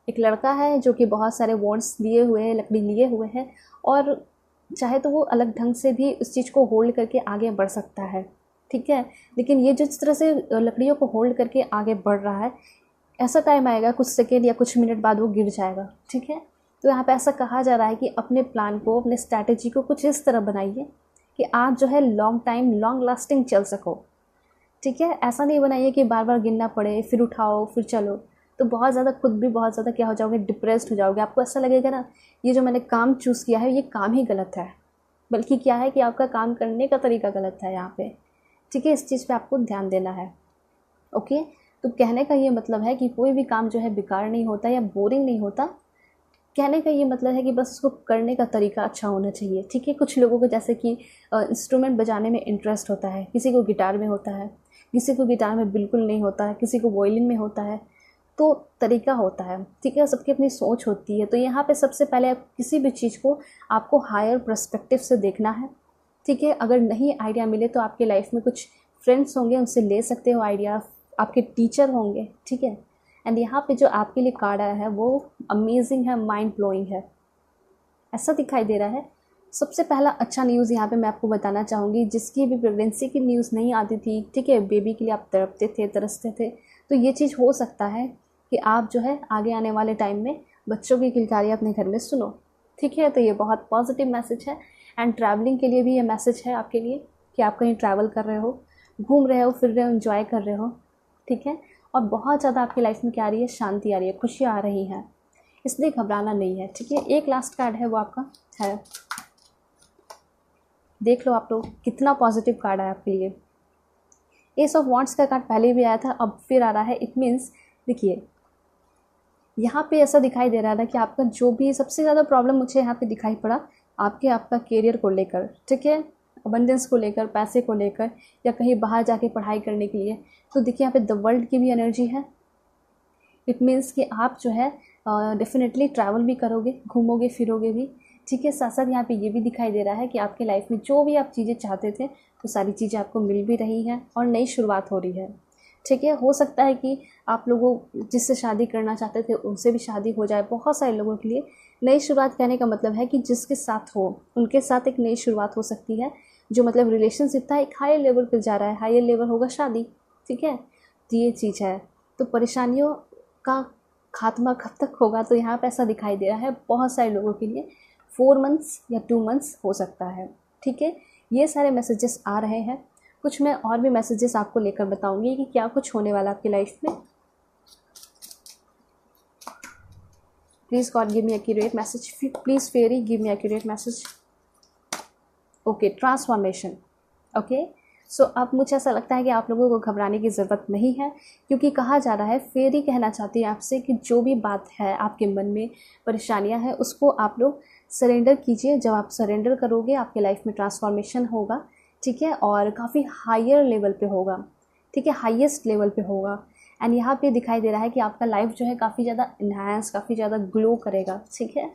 एक लड़का है जो कि बहुत सारे वॉन्ड्स लिए हुए हैं, लकड़ी लिए हुए हैं, और चाहे तो वो अलग ढंग से भी उस चीज़ को होल्ड करके आगे बढ़ सकता है। ठीक है, लेकिन ये जिस तरह से लकड़ियों को होल्ड करके आगे बढ़ रहा है, ऐसा टाइम आएगा कुछ सेकेंड या कुछ मिनट बाद वो गिर जाएगा। ठीक है, तो यहाँ पे ऐसा कहा जा रहा है कि अपने प्लान को, अपने स्ट्रैटेजी को कुछ इस तरह बनाइए कि आप जो है लॉन्ग टाइम, लॉन्ग लास्टिंग चल सको। ठीक है, ऐसा नहीं बनाइए कि बार बार गिरना पड़े, फिर उठाओ, फिर चलो, तो बहुत ज़्यादा खुद भी बहुत ज़्यादा क्या हो जाओगे, डिप्रेस्ड हो जाओगे। आपको ऐसा लगेगा ना, ये जो मैंने काम चूज़ किया है ये काम ही गलत है, बल्कि क्या है कि आपका काम करने का तरीका गलत है यहाँ पे। ठीक है, इस चीज़ पे आपको ध्यान देना है। ओके, तो कहने का ये मतलब है कि कोई भी काम जो है बेकार नहीं होता या बोरिंग नहीं होता। कहने का ये मतलब है कि बस उसको करने का तरीका अच्छा होना चाहिए। ठीक है, कुछ लोगों को जैसे कि इंस्ट्रूमेंट बजाने में इंटरेस्ट होता है, किसी को गिटार में होता है, किसी को गिटार में बिल्कुल नहीं होता है, किसी को वायलिन में होता है, तो तरीका होता है। ठीक है, सबकी अपनी सोच होती है। तो यहाँ पे सबसे पहले आप किसी भी चीज़ को आपको हायर पर्सपेक्टिव से देखना है। ठीक है, अगर नहीं आइडिया मिले तो आपके लाइफ में कुछ फ्रेंड्स होंगे, उनसे ले सकते हो आइडिया, आपके टीचर होंगे। ठीक है, एंड यहाँ पे जो आपके लिए कार्ड आया है वो अमेजिंग है, माइंड ब्लोइंग है, ऐसा दिखाई दे रहा है। सबसे पहला अच्छा न्यूज़ यहाँ पे मैं आपको बताना चाहूँगी, जिसकी भी प्रेगनेंसी की न्यूज़ नहीं आती थी, ठीक है, बेबी के लिए आप तड़पते थे, तरसते थे, तो ये चीज़ हो सकता है कि आप जो है आगे आने वाले टाइम में बच्चों की किलकारी अपने घर में सुनो। ठीक है, तो ये बहुत पॉजिटिव मैसेज है। एंड ट्रैवलिंग के लिए भी ये मैसेज है आपके लिए कि आप कहीं ट्रैवल कर रहे हो, घूम रहे हो, फिर रहे हो, एंजॉय कर रहे हो। ठीक है, और बहुत ज़्यादा आपकी लाइफ में क्या आ रही है, शांति आ रही है, खुशियाँ आ रही हैं, इसलिए घबराना नहीं है। ठीक है, एक लास्ट कार्ड है वो आपका है, देख लो आप लोग कितना पॉजिटिव कार्ड है आपके लिए। एस ऑफ वॉन्ड्स का कार्ड पहले भी आया था, अब फिर आ रहा है। इट मीन्स देखिए, यहाँ पे ऐसा दिखाई दे रहा था कि आपका जो भी सबसे ज़्यादा प्रॉब्लम मुझे यहाँ पे दिखाई पड़ा आपका करियर को लेकर। ठीक है, अबंडेंस को लेकर, पैसे को लेकर, या कहीं बाहर जाके पढ़ाई करने के लिए। तो देखिए यहाँ पे द वर्ल्ड की भी एनर्जी है। इट मीन्स कि आप जो है डेफिनेटली ट्रैवल भी करोगे, घूमोगे फिरोगे भी। ठीक है, साथ साथ यहाँ पे ये भी दिखाई दे रहा है कि आपके लाइफ में जो भी आप चीज़ें चाहते थे वो सारी चीज़ें आपको मिल भी रही हैं और नई शुरुआत हो रही है। ठीक है, हो सकता है कि आप लोगों जिससे शादी करना चाहते थे उनसे भी शादी हो जाए। बहुत सारे लोगों के लिए नई शुरुआत कहने का मतलब है कि जिसके साथ हो उनके साथ एक नई शुरुआत हो सकती है, जो मतलब रिलेशनशिप था एक हायर लेवल पर जा रहा है, हायर लेवल होगा शादी। ठीक है, तो ये चीज़ है। तो परेशानियों का खात्मा कब तक होगा, तो यहाँ पे ऐसा दिखाई दे रहा है बहुत सारे लोगों के लिए 4 मंथ्स या 2 मंथ्स हो सकता है। ठीक है, ये सारे मैसेजेस आ रहे हैं। कुछ मैं और भी मैसेजेस आपको लेकर बताऊंगी कि क्या कुछ होने वाला आपकी लाइफ में। Please God give me accurate message, please fairy give me accurate message. Okay, transformation. Okay, so अब मुझे ऐसा लगता है कि आप लोगों को घबराने की ज़रूरत नहीं है, क्योंकि कहा जा रहा है, फेरी कहना चाहती है आपसे कि जो भी बात है आपके मन में, परेशानियां हैं, उसको आप लोग सरेंडर कीजिए। जब आप सरेंडर करोगे आपके लाइफ में ट्रांसफॉर्मेशन होगा। ठीक है, और काफ़ी हायर लेवल पे होगा। ठीक है, हाईएस्ट लेवल पे होगा। एंड यहाँ पे दिखाई दे रहा है कि आपका लाइफ जो है काफ़ी ज़्यादा इन्हांस, काफ़ी ज़्यादा ग्लो करेगा। ठीक है,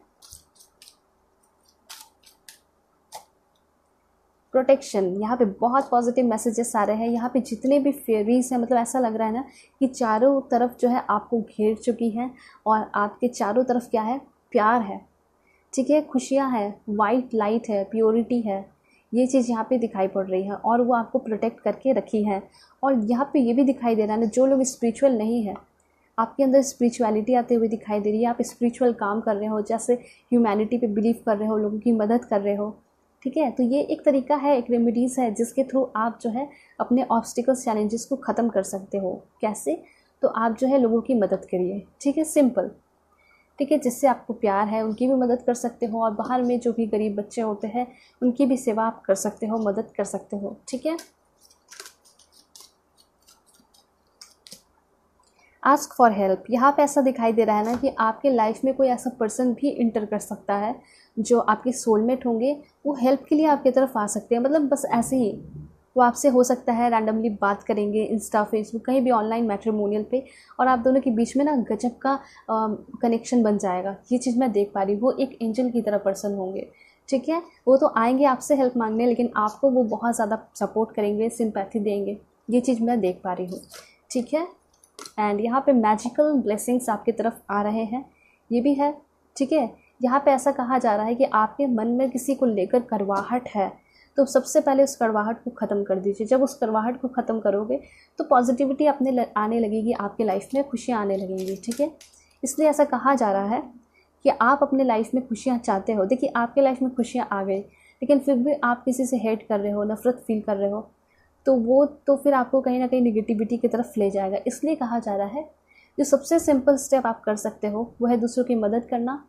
प्रोटेक्शन, यहाँ पे बहुत पॉजिटिव मैसेजेस आ रहे हैं। यहाँ पे जितने भी फेरीज हैं, मतलब ऐसा लग रहा है ना कि चारों तरफ जो है आपको घेर चुकी हैं और आपके चारों तरफ क्या है, प्यार है। ठीक है, खुशियाँ हैं, वाइट लाइट है, प्योरिटी है, ये चीज़ यहाँ पे दिखाई पड़ रही है और वो आपको प्रोटेक्ट करके रखी है। और यहाँ पे ये भी दिखाई दे रहा है ना, जो लोग स्पिरिचुअल नहीं है, आपके अंदर स्पिरिचुअलिटी आते हुए दिखाई दे रही है। आप स्पिरिचुअल काम कर रहे हो, जैसे ह्यूमैनिटी पे बिलीव कर रहे हो, लोगों की मदद कर रहे हो। ठीक है, तो ये एक तरीका है, एक रेमेडीज़ है जिसके थ्रू आप जो है अपने ऑब्स्टिकल्स, चैलेंजेस को ख़त्म कर सकते हो। कैसे? तो आप जो है लोगों की मदद करिए। ठीक है, सिंपल। ठीक है, जिससे आपको प्यार है उनकी भी मदद कर सकते हो, और बाहर में जो भी गरीब बच्चे होते हैं उनकी भी सेवा आप कर सकते हो, मदद कर सकते हो। ठीक है, आस्क फॉर हेल्प। यहाँ पे ऐसा दिखाई दे रहा है ना कि आपके लाइफ में कोई ऐसा पर्सन भी इंटर कर सकता है जो आपके सोलमेट होंगे। वो हेल्प के लिए आपकी तरफ आ सकते हैं, मतलब बस ऐसे ही वो आपसे हो सकता है रैंडमली बात करेंगे, इंस्टा, फेसबुक, कहीं भी ऑनलाइन मैट्रिमोनियल पे, और आप दोनों के बीच में ना गजब का कनेक्शन बन जाएगा। ये चीज़ मैं देख पा रही हूँ। वो एक एंजल की तरह पर्सन होंगे। ठीक है, वो तो आएंगे आपसे हेल्प मांगने, लेकिन आपको वो बहुत ज़्यादा सपोर्ट करेंगे, सिंपैथी देंगे। ये चीज़ मैं देख पा रही हूँ। ठीक है, एंड यहाँ पे मैजिकल ब्लेसिंग्स आपकी तरफ आ रहे हैं, ये भी है। ठीक है, यहाँ पे ऐसा कहा जा रहा है कि आपके मन में किसी को लेकर कड़वाहट है, तो सबसे पहले उस कड़वाहट को ख़त्म कर दीजिए। जब उस कड़वाहट को ख़त्म करोगे तो पॉजिटिविटी आने लगेगी, आपके लाइफ में खुशियाँ आने लगेंगी। ठीक है, इसलिए ऐसा कहा जा रहा है कि आप अपने लाइफ में खुशियाँ चाहते हो। देखिए, आपके लाइफ में खुशियाँ आ गई, लेकिन फिर भी आप किसी से हेट कर रहे हो, नफ़रत फील कर रहे हो, तो वो तो फिर आपको कहीं ना कहीं निगेटिविटी की तरफ ले जाएगा। इसलिए कहा जा रहा है जो सबसे सिंपल स्टेप आप कर सकते हो वो है दूसरों की मदद करना।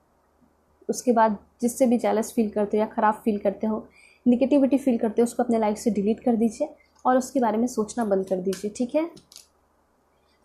उसके बाद जिससे भी जेलस फील करते हो या ख़राब फील करते हो, निगेटिविटी फील करते हो, उसको अपने लाइफ से डिलीट कर दीजिए और उसके बारे में सोचना बंद कर दीजिए। ठीक है,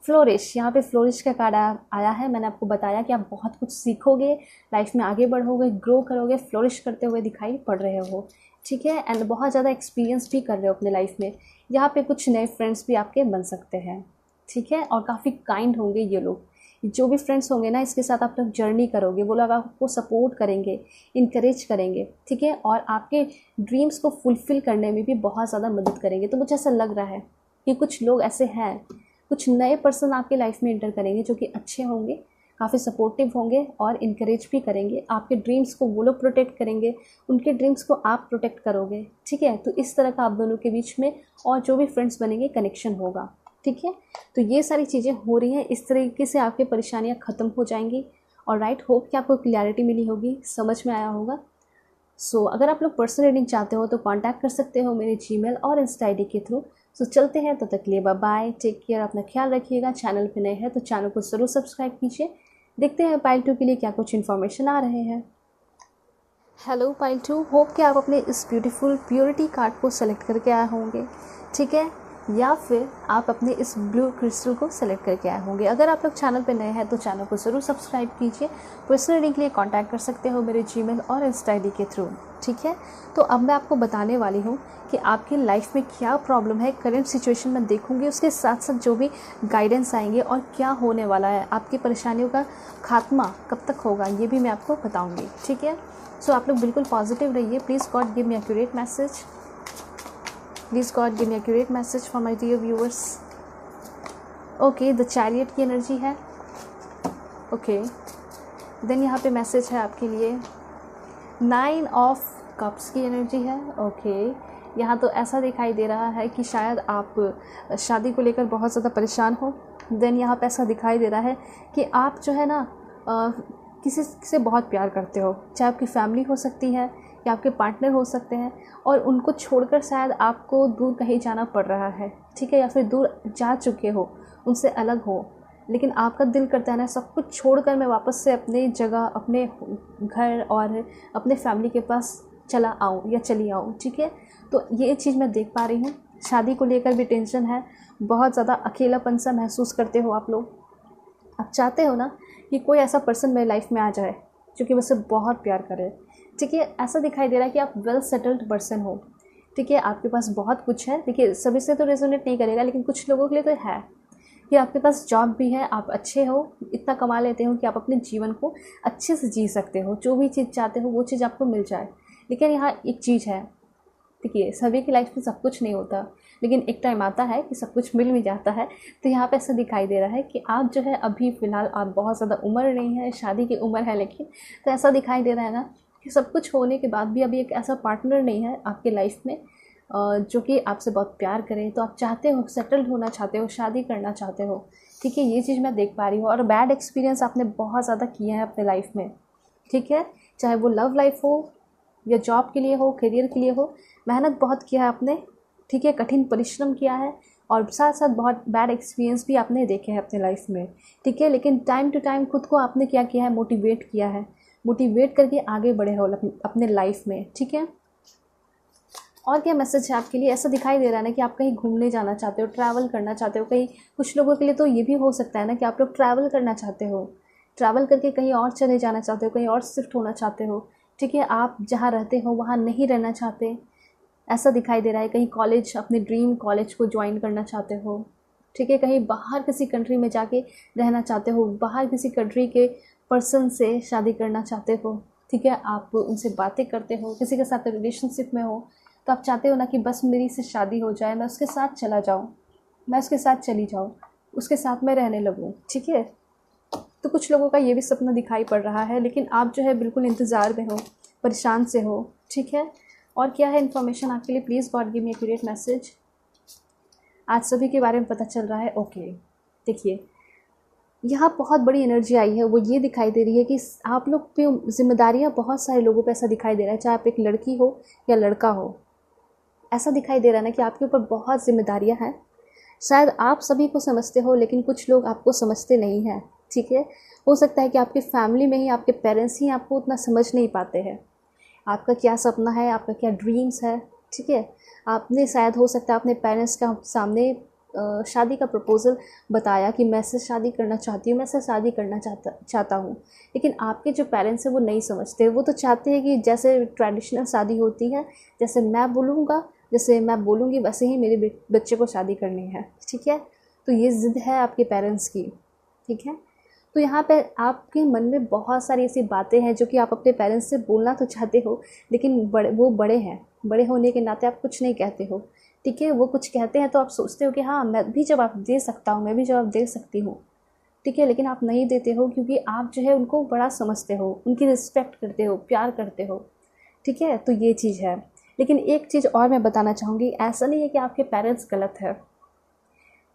फ्लोरिश, यहाँ पे फ्लोरिश का कार्ड आया है। मैंने आपको बताया कि आप बहुत कुछ सीखोगे, लाइफ में आगे बढ़ोगे, ग्रो करोगे, फ्लोरिश करते हुए दिखाई पड़ रहे हो। ठीक है, एंड बहुत ज़्यादा एक्सपीरियंस भी कर रहे हो अपने लाइफ में। यहाँ पे कुछ नए फ्रेंड्स भी आपके बन सकते हैं। ठीक है, और काफ़ी काइंड होंगे ये लोग। जो भी फ्रेंड्स होंगे ना, इसके साथ आप लोग जर्नी करोगे, वो लोग आपको सपोर्ट करेंगे, इनकरेज करेंगे। ठीक है, और आपके ड्रीम्स को फुलफ़िल करने में भी बहुत ज़्यादा मदद करेंगे। तो मुझे ऐसा लग रहा है कि कुछ लोग ऐसे हैं, कुछ नए पर्सन आपके लाइफ में इंटर करेंगे जो कि अच्छे होंगे, काफ़ी सपोर्टिव होंगे और इनकरेज भी करेंगे। आपके ड्रीम्स को वो लोग प्रोटेक्ट करेंगे, उनके ड्रीम्स को आप प्रोटेक्ट करोगे। ठीक है, तो इस तरह का आप दोनों के बीच में और जो भी फ्रेंड्स बनेंगे कनेक्शन होगा। ठीक है, तो ये सारी चीज़ें हो रही हैं, इस तरीके से आपकी परेशानियाँ ख़त्म हो जाएंगी। और राइट, होप कि आपको क्लैरिटी मिली होगी, समझ में आया होगा। सो अगर आप लोग पर्सनल रीडिंग चाहते हो तो कांटेक्ट कर सकते हो मेरे जीमेल और इंस्टा आईडी के थ्रू। सो चलते हैं, तब तक के लिए बाय बाय, टेक केयर, अपना ख्याल रखिएगा। चैनल पे नए हैं तो चैनल को ज़रूर सब्सक्राइब कीजिए। देखते हैं पाइल 2 के लिए क्या कुछ इन्फॉर्मेशन आ रहे हैं। हेलो पाइल 2, होप कि आप अपने इस ब्यूटीफुल प्योरिटी कार्ड को सेलेक्ट करके आए होंगे। ठीक है, या फिर आप अपने इस ब्लू क्रिस्टल को सेलेक्ट करके आए होंगे। अगर आप लोग चैनल पे नए हैं तो चैनल को ज़रूर सब्सक्राइब कीजिए। पर्सनल रीडिंग के लिए कांटेक्ट कर सकते हो मेरे जीमेल और इंस्टा आईडी के थ्रू। ठीक है, तो अब मैं आपको बताने वाली हूँ कि आपकी लाइफ में क्या प्रॉब्लम है, करंट सिचुएशन में देखूँगी, उसके साथ साथ जो भी गाइडेंस आएंगे और क्या होने वाला है, आपकी परेशानियों का खात्मा कब तक होगा, ये भी मैं आपको बताऊँगी। ठीक है, सो आप लोग बिल्कुल पॉजिटिव रहिए। Please God give me accurate message. Please God give me accurate message for my dear viewers. Okay, the chariot की एनर्जी है। Okay, then यहाँ पे मैसेज है आपके लिए 9 ऑफ कप्स की एनर्जी है। ओके, यहाँ तो ऐसा दिखाई दे रहा है कि शायद आप शादी को लेकर बहुत ज़्यादा परेशान हो। देन यहाँ पे ऐसा दिखाई दे रहा है कि आप जो है ना किसी से बहुत प्यार करते हो, चाहे आपकी फैमिली हो सकती है या आपके पार्टनर हो सकते हैं, और उनको छोड़कर शायद आपको दूर कहीं जाना पड़ रहा है, ठीक है, या फिर दूर जा चुके हो, उनसे अलग हो, लेकिन आपका दिल करता है ना सब कुछ छोड़कर मैं वापस से अपने जगह, अपने घर और अपने फैमिली के पास चला आऊँ या चली आऊँ, ठीक है। तो ये चीज़ मैं देख पा रही हूँ। शादी को लेकर भी टेंशन है, बहुत ज़्यादा अकेलापन सा महसूस करते हो आप लोग। आप चाहते हो ना कि कोई ऐसा पर्सन मेरी लाइफ में आ जाए जो कि मुझसे बहुत प्यार करे, ठीक है। ऐसा दिखाई दे रहा है कि आप वेल सेटल्ड पर्सन हो, ठीक है, आपके पास बहुत कुछ है। देखिए, सभी से तो रेजोनेट नहीं करेगा, लेकिन कुछ लोगों के लिए तो है कि आपके पास जॉब भी है, आप अच्छे हो, इतना कमा लेते हो कि आप अपने जीवन को अच्छे से जी सकते हो, जो भी चीज़ चाहते हो वो चीज़ आपको मिल जाए। लेकिन यहाँ एक चीज़ है, देखिए, सभी की लाइफ में सब कुछ नहीं होता, लेकिन एक टाइम आता है कि सब कुछ मिल भी जाता है। तो यहाँ पे ऐसा दिखाई दे रहा है कि आप जो है अभी फ़िलहाल आप बहुत ज़्यादा उम्र नहीं है, शादी की उम्र है, लेकिन तो ऐसा दिखाई दे रहा है ना कि सब कुछ होने के बाद भी अभी एक ऐसा पार्टनर नहीं है आपके लाइफ में जो कि आपसे बहुत प्यार करे। तो आप चाहते हो, सेटल्ड होना चाहते हो, शादी करना चाहते हो, ठीक है, ये चीज़ मैं देख पा रही हूँ। और बैड एक्सपीरियंस आपने बहुत ज़्यादा किए हैं अपने लाइफ में, ठीक है, चाहे वो लव लाइफ हो या जॉब के लिए हो, करियर के लिए हो, मेहनत बहुत किया है आपने, ठीक है, कठिन परिश्रम किया है, और साथ साथ बहुत बैड एक्सपीरियंस भी आपने देखे हैं अपने लाइफ में, ठीक है। लेकिन टाइम टू टाइम खुद को आपने क्या किया है, मोटिवेट किया है, मोटिवेट करके आगे बढ़े हो अपने लाइफ में, ठीक है। और क्या मैसेज है आपके लिए? ऐसा दिखाई दे रहा है ना कि आप कहीं घूमने जाना चाहते हो, ट्रैवल करना चाहते हो कहीं। कुछ लोगों के लिए तो ये भी हो सकता है ना कि आप लोग ट्रैवल करना चाहते हो, ट्रैवल करके कहीं और चले जाना चाहते हो, कहीं और शिफ्ट होना चाहते हो, ठीक है। आप जहाँ रहते हो वहाँ नहीं रहना चाहते, ऐसा दिखाई दे रहा है। कहीं कॉलेज, अपने ड्रीम कॉलेज को ज्वाइन करना चाहते हो, ठीक है, कहीं बाहर किसी कंट्री में जाके रहना चाहते हो, बाहर किसी कंट्री के पर्सन से शादी करना चाहते हो, ठीक है। आप उनसे बातें करते हो, किसी के साथ रिलेशनशिप में हो, तो आप चाहते हो ना कि बस मेरी से शादी हो जाए, मैं उसके साथ चला जाऊँ, मैं उसके साथ चली जाऊँ, उसके साथ मैं रहने लगूँ, ठीक है। तो कुछ लोगों का ये भी सपना दिखाई पड़ रहा है, लेकिन आप जो है बिल्कुल इंतज़ार में हो, परेशान से हो, ठीक है। और क्या है इन्फॉर्मेशन आपके लिए? Please God give me accurate message. आज सभी के बारे में पता चल रहा है। ओके, देखिए, यहाँ बहुत बड़ी एनर्जी आई है, वो ये दिखाई दे रही है कि आप लोग पे जिम्मेदारियाँ बहुत सारे लोगों पे ऐसा दिखाई दे रहा है, चाहे आप एक लड़की हो या लड़का हो। ऐसा दिखाई दे रहा है ना कि आपके ऊपर बहुत जिम्मेदारियाँ हैं। शायद आप सभी को समझते हो, लेकिन कुछ लोग आपको समझते नहीं हैं, ठीक है। हो सकता है कि आपकी फैमिली में ही आपके पेरेंट्स ही आपको उतना समझ नहीं पाते हैं, आपका क्या सपना है, आपका क्या ड्रीम्स है, ठीक है। आपने शायद, हो सकता है अपने पेरेंट्स का सामने शादी का प्रपोज़ल बताया कि मैं इससे शादी करना चाहती हूँ, मैं इससे शादी करना चाहता हूँ, लेकिन आपके जो पेरेंट्स हैं वो नहीं समझते। वो तो चाहते हैं कि जैसे ट्रेडिशनल शादी होती है, जैसे मैं बोलूँगा, जैसे मैं बोलूँगी वैसे ही मेरे बच्चे को शादी करनी है, ठीक है। तो ये ज़िद है आपके पेरेंट्स की, ठीक है। तो यहाँ पे आपके मन में बहुत सारी ऐसी बातें हैं जो कि आप अपने पेरेंट्स से बोलना तो चाहते हो, लेकिन वो बड़े हैं, बड़े होने के नाते आप कुछ नहीं कहते हो, ठीक है। वो कुछ कहते हैं तो आप सोचते हो कि हाँ, मैं भी जवाब दे सकता हूँ, मैं भी जवाब दे सकती हूँ, ठीक है, लेकिन आप नहीं देते हो क्योंकि आप जो है उनको बड़ा समझते हो, उनकी रिस्पेक्ट करते हो, प्यार करते हो, ठीक है। तो ये चीज़ है। लेकिन एक चीज़ और मैं बताना चाहूँगी, ऐसा नहीं है कि आपके पेरेंट्स गलत है,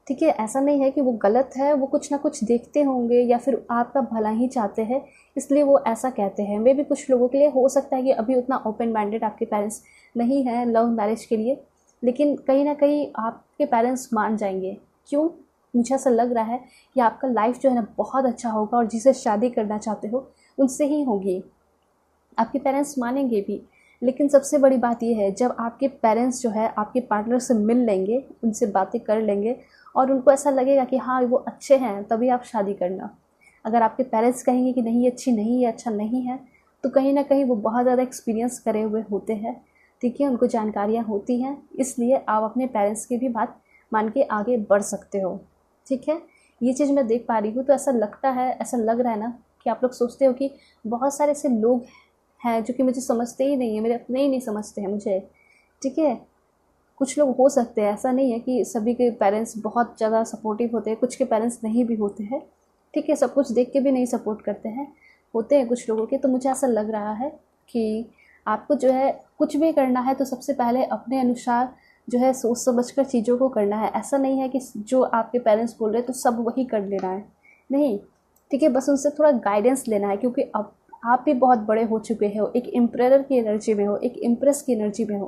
ठीक है, ऐसा नहीं है कि वो गलत है, वो कुछ ना कुछ देखते होंगे या फिर आपका भला ही चाहते हैं, इसलिए वो ऐसा कहते हैं। मे भी कुछ लोगों के लिए हो सकता है कि अभी उतना ओपन माइंडेड आपके पेरेंट्स नहीं हैं लव मैरिज के लिए, लेकिन कहीं ना कहीं आपके पेरेंट्स मान जाएंगे। क्यों? मुझे ऐसा लग रहा है कि आपका लाइफ जो है ना बहुत अच्छा होगा, और जिसे शादी करना चाहते हो उनसे ही होगी, आपके पेरेंट्स मानेंगे भी। लेकिन सबसे बड़ी बात यह है, जब आपके पेरेंट्स जो है आपके पार्टनर से मिल लेंगे, उनसे बातें कर लेंगे, और उनको ऐसा लगेगा कि हाँ वो अच्छे हैं, तभी आप शादी करना। अगर आपके पेरेंट्स कहेंगे कि नहीं अच्छी नहीं है, अच्छा नहीं है, तो कहीं ना कहीं वो बहुत ज़्यादा एक्सपीरियंस करे हुए होते हैं, ठीक है, उनको जानकारियाँ होती हैं, इसलिए आप अपने पेरेंट्स की भी बात मान के आगे बढ़ सकते हो, ठीक है। ये चीज़ मैं देख पा रही हूँ। तो ऐसा लगता है, ऐसा लग रहा है ना कि आप लोग सोचते हो कि बहुत सारे ऐसे लोग हैं जो कि मुझे समझते ही नहीं है, मेरे अपने ही नहीं समझते हैं मुझे, ठीक है। कुछ लोग हो सकते हैं, ऐसा नहीं है कि सभी के पेरेंट्स बहुत ज़्यादा सपोर्टिव होते हैं, कुछ के पेरेंट्स नहीं भी होते हैं, ठीक है, सब कुछ देख के भी नहीं सपोर्ट करते हैं, होते हैं कुछ लोगों के। तो मुझे ऐसा लग रहा है कि आपको जो है कुछ भी करना है तो सबसे पहले अपने अनुसार जो है सोच समझ कर चीज़ों को करना है। ऐसा नहीं है कि जो आपके पेरेंट्स बोल रहे हैं तो सब वही कर लेना है, नहीं, ठीक है। बस उनसे थोड़ा गाइडेंस लेना है, क्योंकि अब आप भी बहुत बड़े हो चुके हो, एक एम्परर की एनर्जी में हो, एक इम्प्रेस की एनर्जी में हो,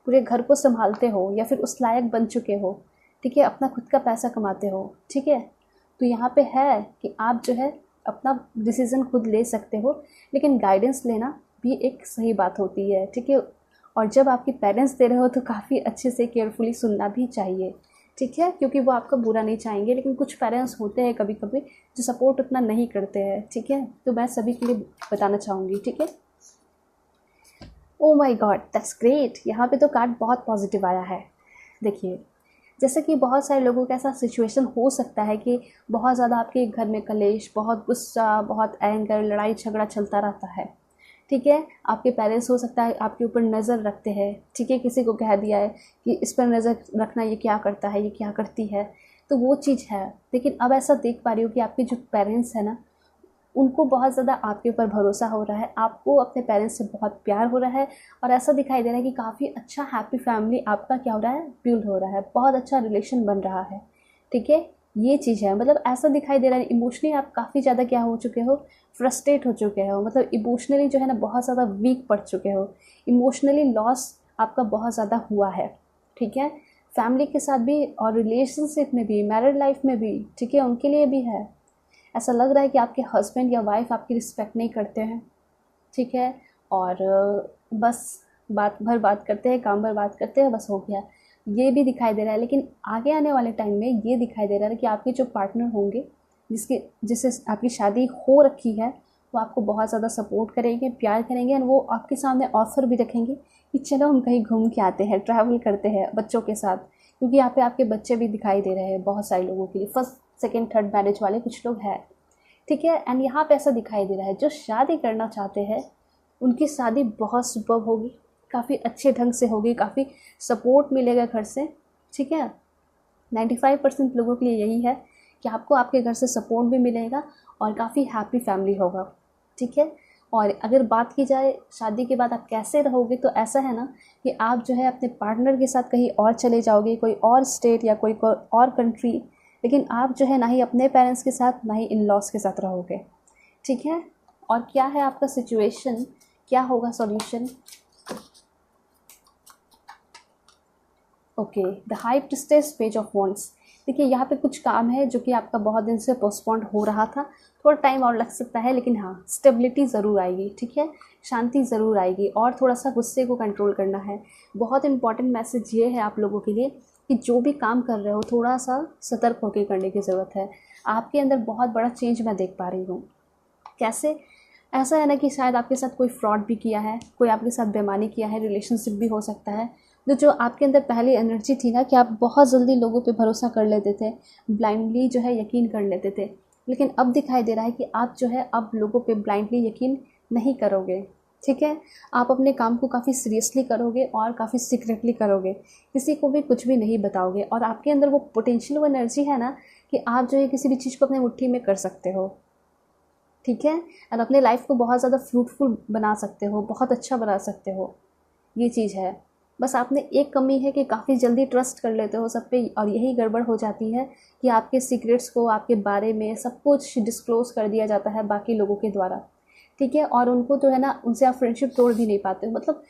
पूरे घर को संभालते हो या फिर उस लायक बन चुके हो, ठीक है, अपना खुद का पैसा कमाते हो, ठीक है। तो यहाँ पे है कि आप जो है अपना डिसीज़न खुद ले सकते हो, लेकिन गाइडेंस लेना भी एक सही बात होती है, ठीक है। और जब आपके पेरेंट्स दे रहे हो तो काफ़ी अच्छे से केयरफुली सुनना भी चाहिए, ठीक है, क्योंकि वो आपका बुरा नहीं चाहेंगे। लेकिन कुछ पेरेंट्स होते हैं कभी कभी जो सपोर्ट उतना नहीं करते हैं, ठीक है, तो मैं सभी के लिए बताना चाहूँगी, ठीक है। Oh my God, that's great. यहाँ पे तो कार्ड बहुत पॉजिटिव आया है। देखिए, जैसे कि बहुत सारे लोगों का ऐसा सिचुएशन हो सकता है कि बहुत ज़्यादा आपके घर में कलेश, बहुत गुस्सा, बहुत एंगर, लड़ाई झगड़ा चलता रहता है, ठीक है। आपके पेरेंट्स हो सकता है आपके ऊपर नज़र रखते हैं, ठीक है, किसी को कह दिया है कि इस पर नज़र रखना, ये क्या करता है, ये क्या करती है, तो वो चीज़ है। लेकिन अब ऐसा देख पा रही हूँ कि आपके जो पेरेंट्स हैं ना, उनको बहुत ज़्यादा आपके ऊपर भरोसा हो रहा है, आपको अपने पेरेंट्स से बहुत प्यार हो रहा है, और ऐसा दिखाई दे रहा है कि काफ़ी अच्छा हैप्पी फैमिली आपका क्या हो रहा है, बिल्ड हो रहा है, बहुत अच्छा रिलेशन बन रहा है, ठीक है। ये चीज़ है, मतलब ऐसा दिखाई दे रहा है इमोशनली आप काफ़ी ज़्यादा क्या हो चुके हो, फ्रस्ट्रेट हो चुके हो, मतलब इमोशनली जो है ना बहुत ज़्यादा वीक पड़ चुके हो, इमोशनली लॉस आपका बहुत ज़्यादा हुआ है, ठीक है। फैमिली के साथ भी और रिलेशनशिप में भी, मैरिड लाइफ में भी, ठीक है, उनके लिए भी है। ऐसा लग रहा है कि आपके हस्बैंड या वाइफ आपकी रिस्पेक्ट नहीं करते हैं, ठीक है, और बस बात भर बात करते हैं, काम भर बात करते हैं, बस हो गया, ये भी दिखाई दे रहा है। लेकिन आगे आने वाले टाइम में ये दिखाई दे रहा है कि आपके जो पार्टनर होंगे, जिससे आपकी शादी हो रखी है, वो आपको बहुत ज़्यादा सपोर्ट करेंगे, प्यार करेंगे, और वो आपके सामने ऑफ़र भी रखेंगे कि चलो हम कहीं घूम के आते हैं, ट्रैवल करते हैं बच्चों के साथ, क्योंकि यहाँ पे आपके बच्चे भी दिखाई दे रहे हैं बहुत सारे लोगों के लिए, फर्स्ट सेकेंड थर्ड मैरिज वाले कुछ लोग हैं, ठीक है। एंड यहाँ पे ऐसा दिखाई दे रहा है जो शादी करना चाहते हैं उनकी शादी बहुत सुपर होगी, काफ़ी अच्छे ढंग से होगी, काफ़ी सपोर्ट मिलेगा घर से, ठीक है। 95% लोगों के लिए यही है कि आपको आपके घर से सपोर्ट भी मिलेगा और काफ़ी हैप्पी फैमिली होगा, ठीक है। और अगर बात की जाए शादी के बाद आप कैसे रहोगे, तो ऐसा है ना कि आप जो है अपने पार्टनर के साथ कहीं और चले जाओगे, कोई और स्टेट या कोई और कंट्री, लेकिन आप जो है ना ही अपने पेरेंट्स के साथ ना ही इन लॉज के साथ रहोगे, ठीक है। और क्या है आपका सिचुएशन, क्या होगा solution? Okay, the high priestess, page of wands. देखिए, यहाँ पे कुछ काम है जो कि आपका बहुत दिन से पोस्टपोन्ड हो रहा था, थोड़ा टाइम और लग सकता है, लेकिन हाँ, स्टेबिलिटी ज़रूर आएगी, ठीक है, शांति ज़रूर आएगी, और थोड़ा सा गुस्से को कंट्रोल करना है। बहुत इंपॉर्टेंट मैसेज ये है आप लोगों के लिए कि जो भी काम कर रहे हो थोड़ा सा सतर्क होकर करने की ज़रूरत है। आपके अंदर बहुत बड़ा चेंज मैं देख पा रही हूँ। कैसे? ऐसा है ना कि शायद आपके साथ कोई फ्रॉड भी किया है, कोई आपके साथ बेईमानी किया है, रिलेशनशिप भी हो सकता है। जो आपके अंदर पहले एनर्जी थी ना कि आप बहुत जल्दी लोगों पे भरोसा कर लेते थे, ब्लाइंडली जो है यकीन कर लेते थे, लेकिन अब दिखाई दे रहा है कि आप जो है अब लोगों पे ब्लाइंडली यकीन नहीं करोगे, ठीक है। आप अपने काम को काफ़ी सीरियसली करोगे और काफ़ी सीक्रेटली करोगे, किसी को भी कुछ भी नहीं बताओगे, और आपके अंदर वो पोटेंशियल, वो एनर्जी है ना कि आप जो है किसी भी चीज़ को अपने मुट्ठी में कर सकते हो, ठीक है, और अपने लाइफ को बहुत ज़्यादा फ्रूटफुल बना सकते हो, बहुत अच्छा बना सकते हो, ये चीज़ है। बस आप में एक कमी है कि काफ़ी जल्दी ट्रस्ट कर लेते हो सब पे, और यही गड़बड़ हो जाती है कि आपके सीक्रेट्स को, आपके बारे में सब कुछ डिस्क्लोज़ कर दिया जाता है बाकी लोगों के द्वारा, ठीक है, और उनको जो है ना उनसे आप फ्रेंडशिप तोड़ भी नहीं पाते हो। मतलब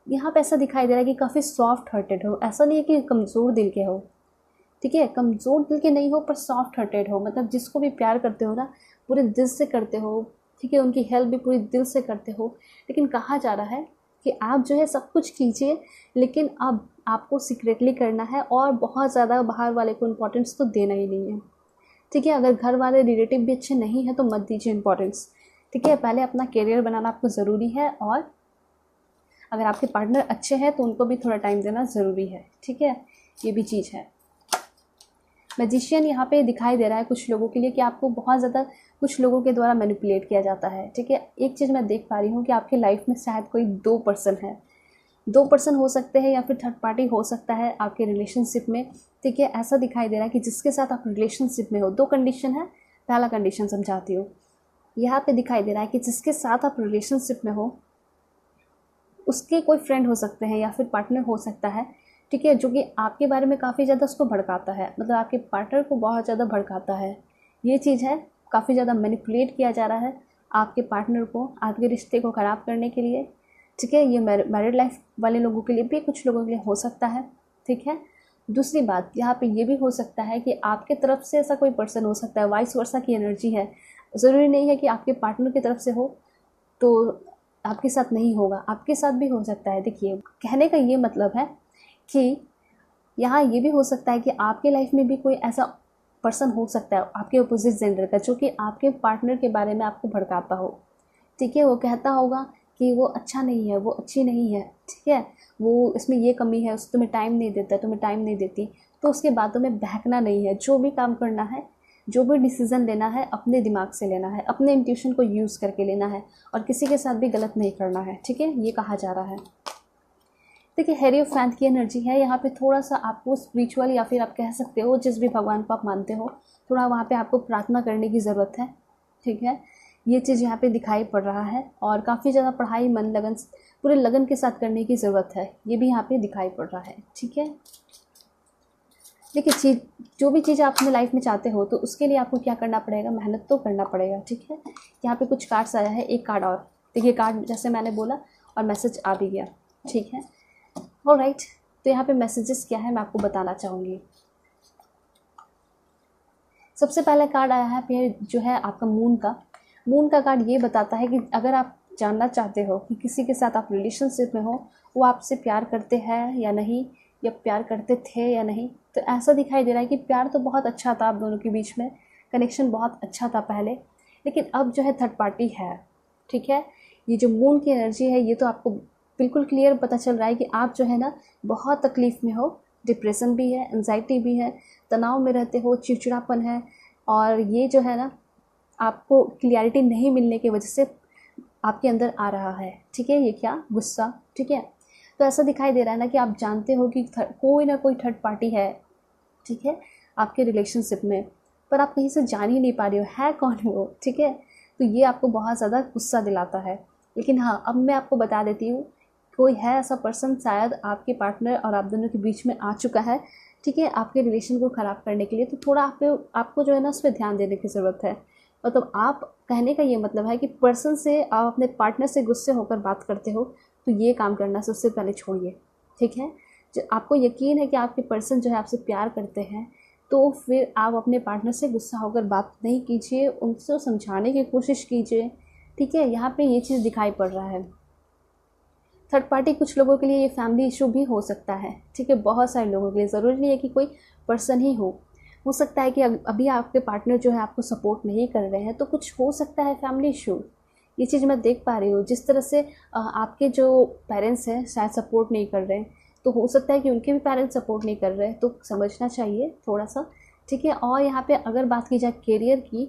यहाँ पे ऐसा दिखाई दे रहा है कि काफ़ी सॉफ्ट हार्टेड हो, ऐसा नहीं है कि कमज़ोर दिल के हो, ठीक है, कमज़ोर दिल के नहीं हो, पर सॉफ्ट हार्टेड हो, मतलब जिसको भी प्यार करते हो ना पूरे दिल से करते हो, ठीक है, उनकी हेल्प भी पूरे दिल से करते हो। लेकिन कहा जा रहा है कि आप जो है सब कुछ कीजिए, लेकिन अब आपको सीक्रेटली करना है, और बहुत ज़्यादा बाहर वाले को इम्पोर्टेंस तो देना ही नहीं है, ठीक है। अगर घर वाले रिलेटिव भी अच्छे नहीं हैं तो मत दीजिए इम्पोर्टेंस, ठीक है। पहले अपना करियर बनाना आपको ज़रूरी है, और अगर आपके पार्टनर अच्छे हैं तो उनको भी थोड़ा टाइम देना ज़रूरी है, ठीक है, ये भी चीज़ है। मैजिशियन यहाँ पे दिखाई दे रहा है कुछ लोगों के लिए कि आपको बहुत ज़्यादा कुछ लोगों के द्वारा मैनिपुलेट किया जाता है, ठीक है। एक चीज़ मैं देख पा रही हूँ कि आपके लाइफ में शायद कोई 2 पर्सन है, 2 पर्सन हो सकते हैं या फिर थर्ड पार्टी हो सकता है आपके रिलेशनशिप में, ठीक है। ऐसा दिखाई दे रहा है कि जिसके साथ आप रिलेशनशिप में हो, 2 कंडीशन है। पहला कंडीशन समझाती हूँ, यहाँ पे दिखाई दे रहा है कि जिसके साथ आप रिलेशनशिप में हो उसके कोई फ्रेंड हो सकते हैं या फिर पार्टनर हो सकता है, ठीक है, जो कि आपके बारे में काफ़ी ज़्यादा उसको भड़काता है, मतलब आपके पार्टनर को बहुत ज़्यादा भड़काता है। ये चीज़ है, काफ़ी ज़्यादा मैनिपुलेट किया जा रहा है आपके पार्टनर को, आपके रिश्ते को ख़राब करने के लिए, ठीक है। ये मैरिड लाइफ वाले लोगों के लिए भी, कुछ लोगों के लिए हो सकता है, ठीक है। दूसरी बात यहाँ पे ये भी हो सकता है कि आपके तरफ से ऐसा कोई पर्सन हो सकता है, वाइस वर्सा की एनर्जी है। ज़रूरी नहीं है कि आपके पार्टनर की तरफ से हो तो आपके साथ नहीं होगा, आपके साथ भी हो सकता है। देखिए, कहने का ये मतलब है कि यहाँ ये भी हो सकता है कि आपके लाइफ में भी कोई ऐसा पर्सन हो सकता है आपके अपोजिट जेंडर का, जो कि आपके पार्टनर के बारे में आपको भड़काता हो, ठीक है। वो कहता होगा कि वो अच्छा नहीं है, वो अच्छी नहीं है, ठीक है, वो इसमें ये कमी है, उस तुम्हें टाइम नहीं देता, तुम्हें टाइम नहीं देती। तो उसके बातों में बहकना नहीं है। जो भी काम करना है, जो भी डिसीज़न लेना है, अपने दिमाग से लेना है, अपने इंट्यूशन को यूज़ करके लेना है, और किसी के साथ भी गलत नहीं करना है, ठीक है। ये कहा जा रहा है। देखिए, हेरोफेंट की एनर्जी है यहाँ पे। थोड़ा सा आपको स्पिरिचुअल, या फिर आप कह सकते हो जिस भी भगवान को आप मानते हो, थोड़ा वहाँ पे आपको प्रार्थना करने की ज़रूरत है, ठीक है। ये चीज़ यहाँ पे दिखाई पड़ रहा है, और काफ़ी ज़्यादा पढ़ाई मन लगन, पूरे लगन के साथ करने की ज़रूरत है, ये भी यहाँ पे दिखाई पड़ रहा है, ठीक है। देखिए, जो भी चीज़ आप अपने लाइफ में चाहते हो तो उसके लिए आपको क्या करना पड़ेगा, मेहनत तो करना पड़ेगा, ठीक है। यहाँ पे कुछ कार्ड्स आया है, एक कार्ड और देखिए, कार्ड जैसे मैंने बोला और मैसेज आ भी गया, ठीक है। ऑलराइट, तो यहाँ पे मैसेजेस क्या है मैं आपको बताना चाहूँगी। सबसे पहला कार्ड आया है फिर जो है आपका मून का कार्ड ये बताता है कि अगर आप जानना चाहते हो कि किसी के साथ आप रिलेशनशिप में हो, वो आपसे प्यार करते हैं या नहीं, या प्यार करते थे या नहीं, तो ऐसा दिखाई दे रहा है कि प्यार तो बहुत अच्छा था आप दोनों के बीच में, कनेक्शन बहुत अच्छा था पहले, लेकिन अब जो है थर्ड पार्टी है, ठीक है। ये जो मून की एनर्जी है, ये तो आपको बिल्कुल क्लियर पता चल रहा है कि आप जो है ना बहुत तकलीफ़ में हो, डिप्रेशन भी है, एंजाइटी भी है, तनाव में रहते हो, चिड़चिड़ापन है, और ये जो है ना आपको क्लियरिटी नहीं मिलने की वजह से आपके अंदर आ रहा है, ठीक है। ये क्या, गुस्सा, ठीक है। तो ऐसा दिखाई दे रहा है ना कि आप जानते हो कि कोई ना कोई थर्ड पार्टी है, ठीक है, आपके रिलेशनशिप में, पर आप कहीं से जान ही नहीं पा रहे हो है कौन वो, ठीक है। तो ये आपको बहुत ज़्यादा गुस्सा दिलाता है। लेकिन हाँ, अब मैं आपको बता देती हूँ, कोई है ऐसा पर्सन, शायद आपके पार्टनर और आप दोनों के बीच में आ चुका है, ठीक है, आपके रिलेशन को ख़राब करने के लिए। तो थोड़ा आपको जो है ना उस पर ध्यान देने की ज़रूरत है। मतलब आप कहने का ये मतलब है कि पर्सन से आप अपने पार्टनर से गुस्से होकर बात करते हो, तो ये काम करना सबसे पहले छोड़िए, ठीक है। जो आपको यकीन है कि आपके पर्सन जो है आपसे प्यार करते हैं, तो फिर आप अपने पार्टनर से गुस्सा होकर बात नहीं कीजिए, उनसे समझाने की कोशिश कीजिए, ठीक है। यहाँ पे ये चीज़ दिखाई पड़ रहा है। थर्ड पार्टी कुछ लोगों के लिए ये फैमिली इशू भी हो सकता है, ठीक है, बहुत सारे लोगों के लिए, ज़रूरी नहीं है कि कोई पर्सन ही हो सकता है कि अभी आपके पार्टनर जो है आपको सपोर्ट नहीं कर रहे हैं, तो कुछ हो सकता है फैमिली इशू। ये चीज़ मैं देख पा रही हूँ, जिस तरह से आपके जो पेरेंट्स हैं शायद सपोर्ट नहीं कर रहे हैं, तो हो सकता है कि उनके भी पेरेंट्स सपोर्ट नहीं कर रहे हैं, तो समझना चाहिए थोड़ा सा, ठीक है। और यहाँ पे अगर बात की जाए करियर की,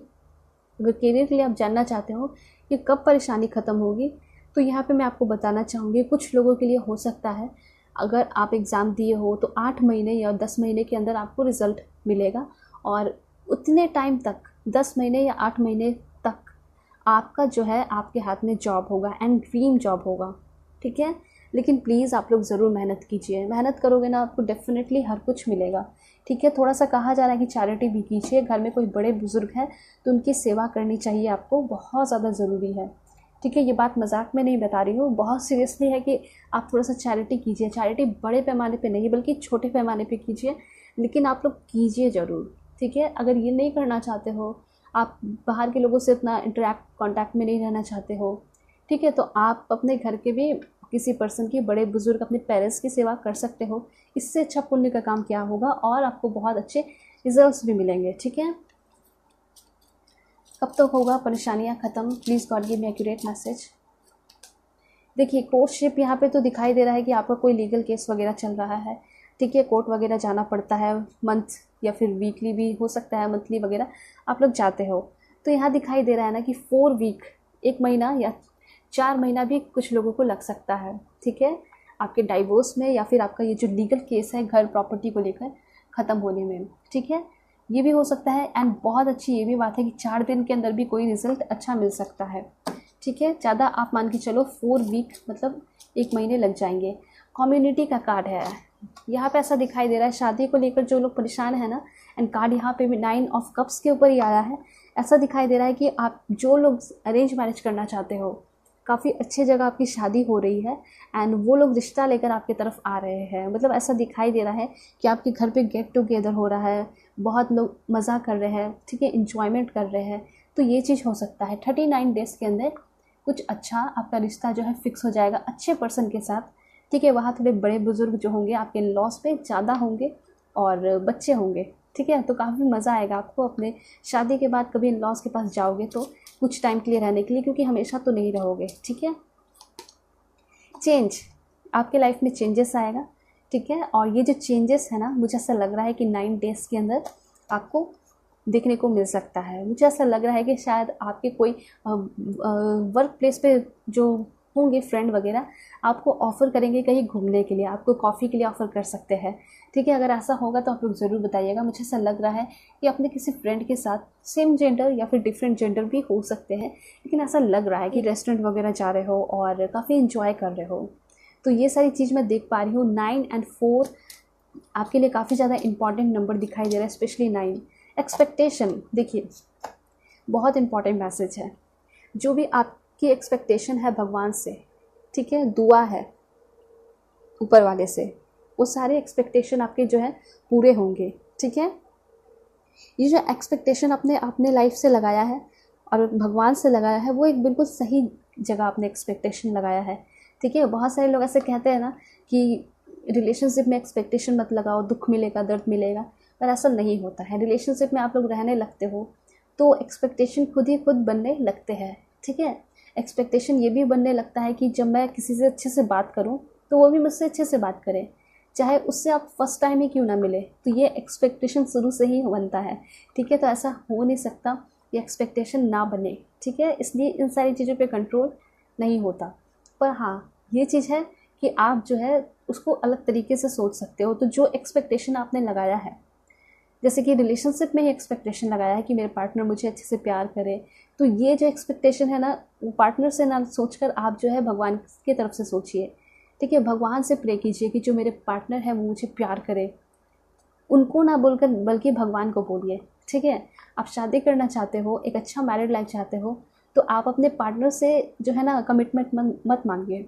अगर करियर के लिए आप जानना चाहते हो कि कब परेशानी ख़त्म होगी, तो यहाँ पे मैं आपको बताना चाहूँगी, कुछ लोगों के लिए हो सकता है अगर आप एग्ज़ाम दिए हो तो 8 महीने या 10 महीने के अंदर आपको रिज़ल्ट मिलेगा, और उतने टाइम तक 10 महीने या 8 महीने तक आपका जो है आपके हाथ में जॉब होगा, एंड ड्रीम जॉब होगा, ठीक है। लेकिन प्लीज़ आप लोग ज़रूर मेहनत कीजिए, मेहनत करोगे ना आपको डेफिनेटली हर कुछ मिलेगा, ठीक है। थोड़ा सा कहा जा रहा है कि चैरिटी भी कीजिए, घर में कोई बड़े बुज़ुर्ग हैं तो उनकी सेवा करनी चाहिए आपको, बहुत ज़्यादा ज़रूरी है, ठीक है। ये बात मजाक में नहीं बता रही हूँ, बहुत सीरियसली है कि आप थोड़ा सा चैरिटी कीजिए। चैरिटी बड़े पैमाने पे नहीं बल्कि छोटे पैमाने पे कीजिए, लेकिन आप लोग कीजिए ज़रूर, ठीक है। अगर ये नहीं करना चाहते हो, आप बाहर के लोगों से इतना कांटेक्ट में नहीं रहना चाहते हो, ठीक है, तो आप अपने घर के भी किसी पर्सन की, बड़े बुजुर्ग अपने पेरेंट्स की सेवा कर सकते हो। इससे अच्छा पुण्य का काम क्या होगा, और आपको बहुत अच्छे रिजल्ट्स भी मिलेंगे, ठीक है। कब तक होगा परेशानियाँ ख़त्म, please God give me accurate message. देखिए, कोर्टशिप यहाँ पे तो दिखाई दे रहा है कि आपका कोई लीगल केस वगैरह चल रहा है, ठीक है, कोर्ट वगैरह जाना पड़ता है, मंथ या फिर वीकली भी हो सकता है, मंथली वगैरह आप लोग जाते हो। तो यहाँ दिखाई दे रहा है ना कि 4 वीक, 1 महीना या 4 महीना भी कुछ लोगों को लग सकता है, ठीक है, आपके डाइवोर्स में, या फिर आपका ये जो लीगल केस है घर प्रॉपर्टी को लेकर ख़त्म होने में, ठीक है, ये भी हो सकता है। एंड बहुत अच्छी ये भी बात है कि 4 दिन के अंदर भी कोई रिज़ल्ट अच्छा मिल सकता है, ठीक है, ज़्यादा आप मान के चलो 4 वीक मतलब 1 महीने लग जाएंगे। कम्युनिटी का कार्ड है, यहाँ पे ऐसा दिखाई दे रहा है शादी को लेकर जो लोग परेशान है ना, एंड कार्ड यहाँ पे भी 9 ऑफ कप्स के ऊपर ही आया है। ऐसा दिखाई दे रहा है कि आप जो लोग अरेंज मैरिज करना चाहते हो, काफ़ी अच्छी जगह आपकी शादी हो रही है एंड वो लोग रिश्ता लेकर आपकी तरफ आ रहे हैं। मतलब ऐसा दिखाई दे रहा है कि आपके घर पे गेट टुगेदर हो रहा है, बहुत लोग मज़ा कर रहे हैं, ठीक है, इंजॉयमेंट कर रहे हैं। तो ये चीज़ हो सकता है 39 डेज़ के अंदर कुछ अच्छा आपका रिश्ता जो है फिक्स हो जाएगा अच्छे पर्सन के साथ, ठीक है। वहाँ थोड़े बड़े बुजुर्ग जो होंगे आपके लॉस पे ज़्यादा होंगे और बच्चे होंगे, ठीक है। तो काफ़ी मज़ा आएगा आपको अपने शादी के बाद कभी इन लॉस के पास जाओगे तो कुछ टाइम के लिए रहने के लिए, क्योंकि हमेशा तो नहीं रहोगे, ठीक है। चेंज, आपके लाइफ में चेंजेस आएगा, ठीक है। और ये जो चेंजेस है ना, मुझे ऐसा लग रहा है कि 9 डेज़ के अंदर आपको देखने को मिल सकता है। मुझे ऐसा लग रहा है कि शायद आपके कोई वर्क प्लेस पे जो होंगे फ्रेंड वगैरह आपको ऑफ़र करेंगे कहीं घूमने के लिए, आपको कॉफ़ी के लिए ऑफ़र कर सकते हैं, ठीक है। अगर ऐसा होगा तो आप लोग ज़रूर बताइएगा। मुझे ऐसा लग रहा है कि अपने किसी फ्रेंड के साथ, सेम जेंडर या फिर डिफरेंट जेंडर भी हो सकते हैं, लेकिन ऐसा लग रहा है कि रेस्टोरेंट वगैरह जा रहे हो और काफ़ी इन्जॉय कर रहे हो। तो ये सारी चीज़ मैं देख पा रही हूँ। 9 और 4 आपके लिए काफ़ी ज़्यादा इंपॉर्टेंट नंबर दिखाई दे रहा है, स्पेशली 9। एक्सपेक्टेशन, देखिए बहुत इंपॉर्टेंट मैसेज है। जो भी आपकी एक्सपेक्टेशन है भगवान से, ठीक है, दुआ है ऊपर वाले से, वो सारे एक्सपेक्टेशन आपके जो है पूरे होंगे, ठीक है। ये जो एक्सपेक्टेशन अपने लाइफ से लगाया है और भगवान से लगाया है, वो एक बिल्कुल सही जगह आपने एक्सपेक्टेशन लगाया है, ठीक है। बहुत सारे लोग ऐसे कहते हैं ना कि रिलेशनशिप में एक्सपेक्टेशन मत लगाओ, दुख मिलेगा, दर्द मिलेगा, पर ऐसा नहीं होता है। रिलेशनशिप में आप लोग रहने लगते हो तो एक्सपेक्टेशन खुद ही खुद बनने लगते हैं, ठीक है। एक्सपेक्टेशन ये भी बनने लगता है कि जब मैं किसी से अच्छे से बात करूं तो वो भी मुझसे अच्छे से बात करे, चाहे उससे आप फर्स्ट टाइम ही क्यों ना मिले। तो ये एक्सपेक्टेशन शुरू से ही बनता है, ठीक है। तो ऐसा हो नहीं सकता ये एक्सपेक्टेशन ना बने, ठीक है। इसलिए इन सारी चीज़ों पे कंट्रोल नहीं होता। पर हाँ, ये चीज़ है कि आप जो है उसको अलग तरीके से सोच सकते हो। तो जो एक्सपेक्टेशन आपने लगाया है, जैसे कि रिलेशनशिप में ही एक्सपेक्टेशन लगाया है कि मेरे पार्टनर मुझे अच्छे से प्यार करे, तो ये जो एक्सपेक्टेशन है ना, वो पार्टनर से ना सोचकर आप जो है भगवान की तरफ से सोचिए, ठीक है। भगवान से प्रे कीजिए कि जो मेरे पार्टनर है वो मुझे प्यार करे, उनको ना बोलकर बल्कि भगवान को बोलिए, ठीक है। आप शादी करना चाहते हो, एक अच्छा मैरिड लाइफ चाहते हो, तो आप अपने पार्टनर से जो है ना कमिटमेंट मत मांगिए,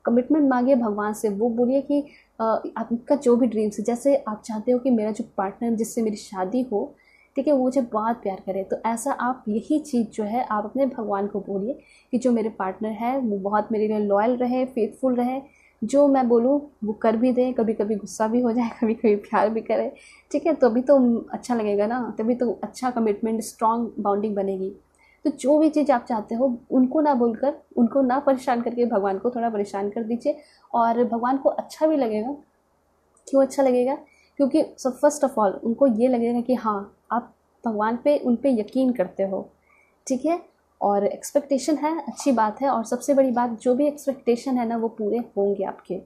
कमिटमेंट मांगिए भगवान से। वो बोलिए कि आपका जो भी ड्रीम्स है, जैसे आप चाहते हो कि मेरा जो पार्टनर जिससे मेरी शादी हो, ठीक है, वो मुझे बहुत प्यार करे, तो ऐसा आप यही चीज़ जो है आप अपने भगवान को बोलिए कि जो मेरे पार्टनर है वो बहुत मेरे लिए लॉयल रहे, फेथफुल रहे, जो मैं बोलूँ वो कर भी दे, कभी कभी गुस्सा भी हो जाए, कभी कभी प्यार भी करे, ठीक है। तो अभी तो अच्छा लगेगा ना, तभी तो अच्छा कमिटमेंट, स्ट्रॉन्ग बाउंडिंग बनेगी। तो जो भी चीज़ आप चाहते हो उनको ना बोलकर, उनको ना परेशान करके भगवान को थोड़ा परेशान कर दीजिए, और भगवान को अच्छा भी लगेगा। क्यों अच्छा लगेगा? क्योंकि सब फर्स्ट ऑफ ऑल उनको ये लगेगा कि हाँ, आप भगवान पे, उन पे यकीन करते हो, ठीक है। और एक्सपेक्टेशन है, अच्छी बात है। और सबसे बड़ी बात, जो भी एक्सपेक्टेशन है ना वो पूरे होंगे आपके,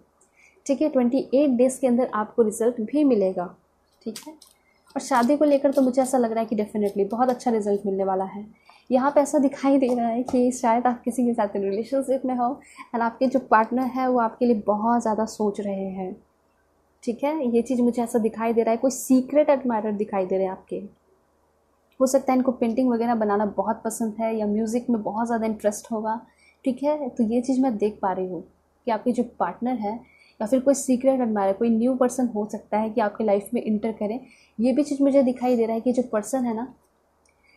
ठीक है। 28 डेज़ के अंदर आपको रिज़ल्ट भी मिलेगा, ठीक है। और शादी को लेकर तो मुझे ऐसा लग रहा है कि डेफिनेटली बहुत अच्छा रिजल्ट मिलने वाला है। यहाँ पे ऐसा दिखाई दे रहा है कि शायद आप किसी के साथ रिलेशनशिप में हो एंड आपके जो पार्टनर है वो आपके लिए बहुत ज़्यादा सोच रहे हैं, ठीक है। ये चीज़ मुझे ऐसा दिखाई दे रहा है, कोई सीक्रेट एडमायरर दिखाई दे रहे हैं आपके। हो सकता है इनको पेंटिंग वगैरह बनाना बहुत पसंद है या म्यूज़िक में बहुत ज़्यादा इंटरेस्ट होगा, ठीक है। तो ये चीज़ मैं देख पा रही हूँ कि आपके जो पार्टनर है या फिर कोई सीक्रेट एडमायरर, कोई न्यू पर्सन हो सकता है कि आपके लाइफ में इंटर करें। ये भी चीज़ मुझे दिखाई दे रहा है कि जो पर्सन है ना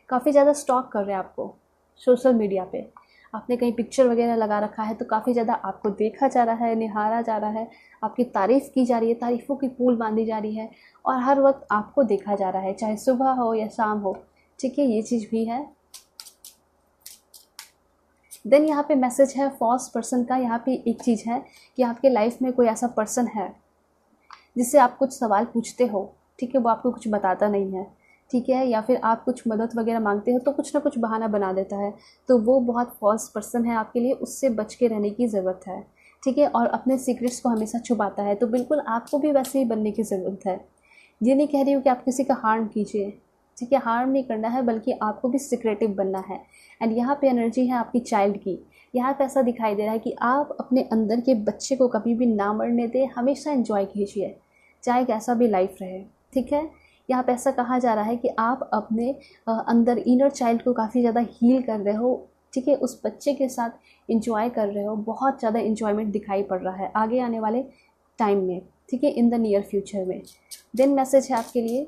काफ़ी ज़्यादा स्टॉक कर रहे हैं आपको सोशल मीडिया पे। आपने कहीं पिक्चर वगैरह लगा रखा है तो काफ़ी ज़्यादा आपको देखा जा रहा है, निहारा जा रहा है, आपकी तारीफ़ की जा रही है, तारीफ़ों की पूल बांधी जा रही है, और हर वक्त आपको देखा जा रहा है, चाहे सुबह हो या शाम हो, ठीक है। ये चीज़ भी है। देन यहाँ पे मैसेज है फॉल्स पर्सन का। यहाँ पे एक चीज़ है कि आपके लाइफ में कोई ऐसा पर्सन है जिससे आप कुछ सवाल पूछते हो, ठीक है, वो आपको कुछ बताता नहीं है, ठीक है। या फिर आप कुछ मदद वगैरह मांगते हो तो कुछ ना कुछ बहाना बना देता है, तो वो बहुत फॉल्स पर्सन है आपके लिए, उससे बच के रहने की ज़रूरत है, ठीक है। और अपने सीक्रेट्स को हमेशा छुपाता है, तो बिल्कुल आपको भी वैसे ही बनने की ज़रूरत है। ये नहीं कह रही हूँ कि आप किसी का हार्म कीजिए, ठीक है, हार्म नहीं करना है बल्कि आपको भी सिक्रेटिव बनना है। एंड यहाँ पे एनर्जी है आपकी चाइल्ड की। यहाँ पे ऐसा दिखाई दे रहा है कि आप अपने अंदर के बच्चे को कभी भी ना मरने दें, हमेशा एंजॉय कीजिए चाहे कैसा भी लाइफ रहे। ठीक है, यहाँ पे ऐसा कहा जा रहा है कि आप अपने अंदर इनर चाइल्ड को काफ़ी ज़्यादा हील कर रहे हो। ठीक है, उस बच्चे के साथ इंजॉय कर रहे हो, बहुत ज़्यादा इंजॉयमेंट दिखाई पड़ रहा है आगे आने वाले टाइम में। ठीक है, इन द नियर फ्यूचर में। देन मैसेज है आपके लिए,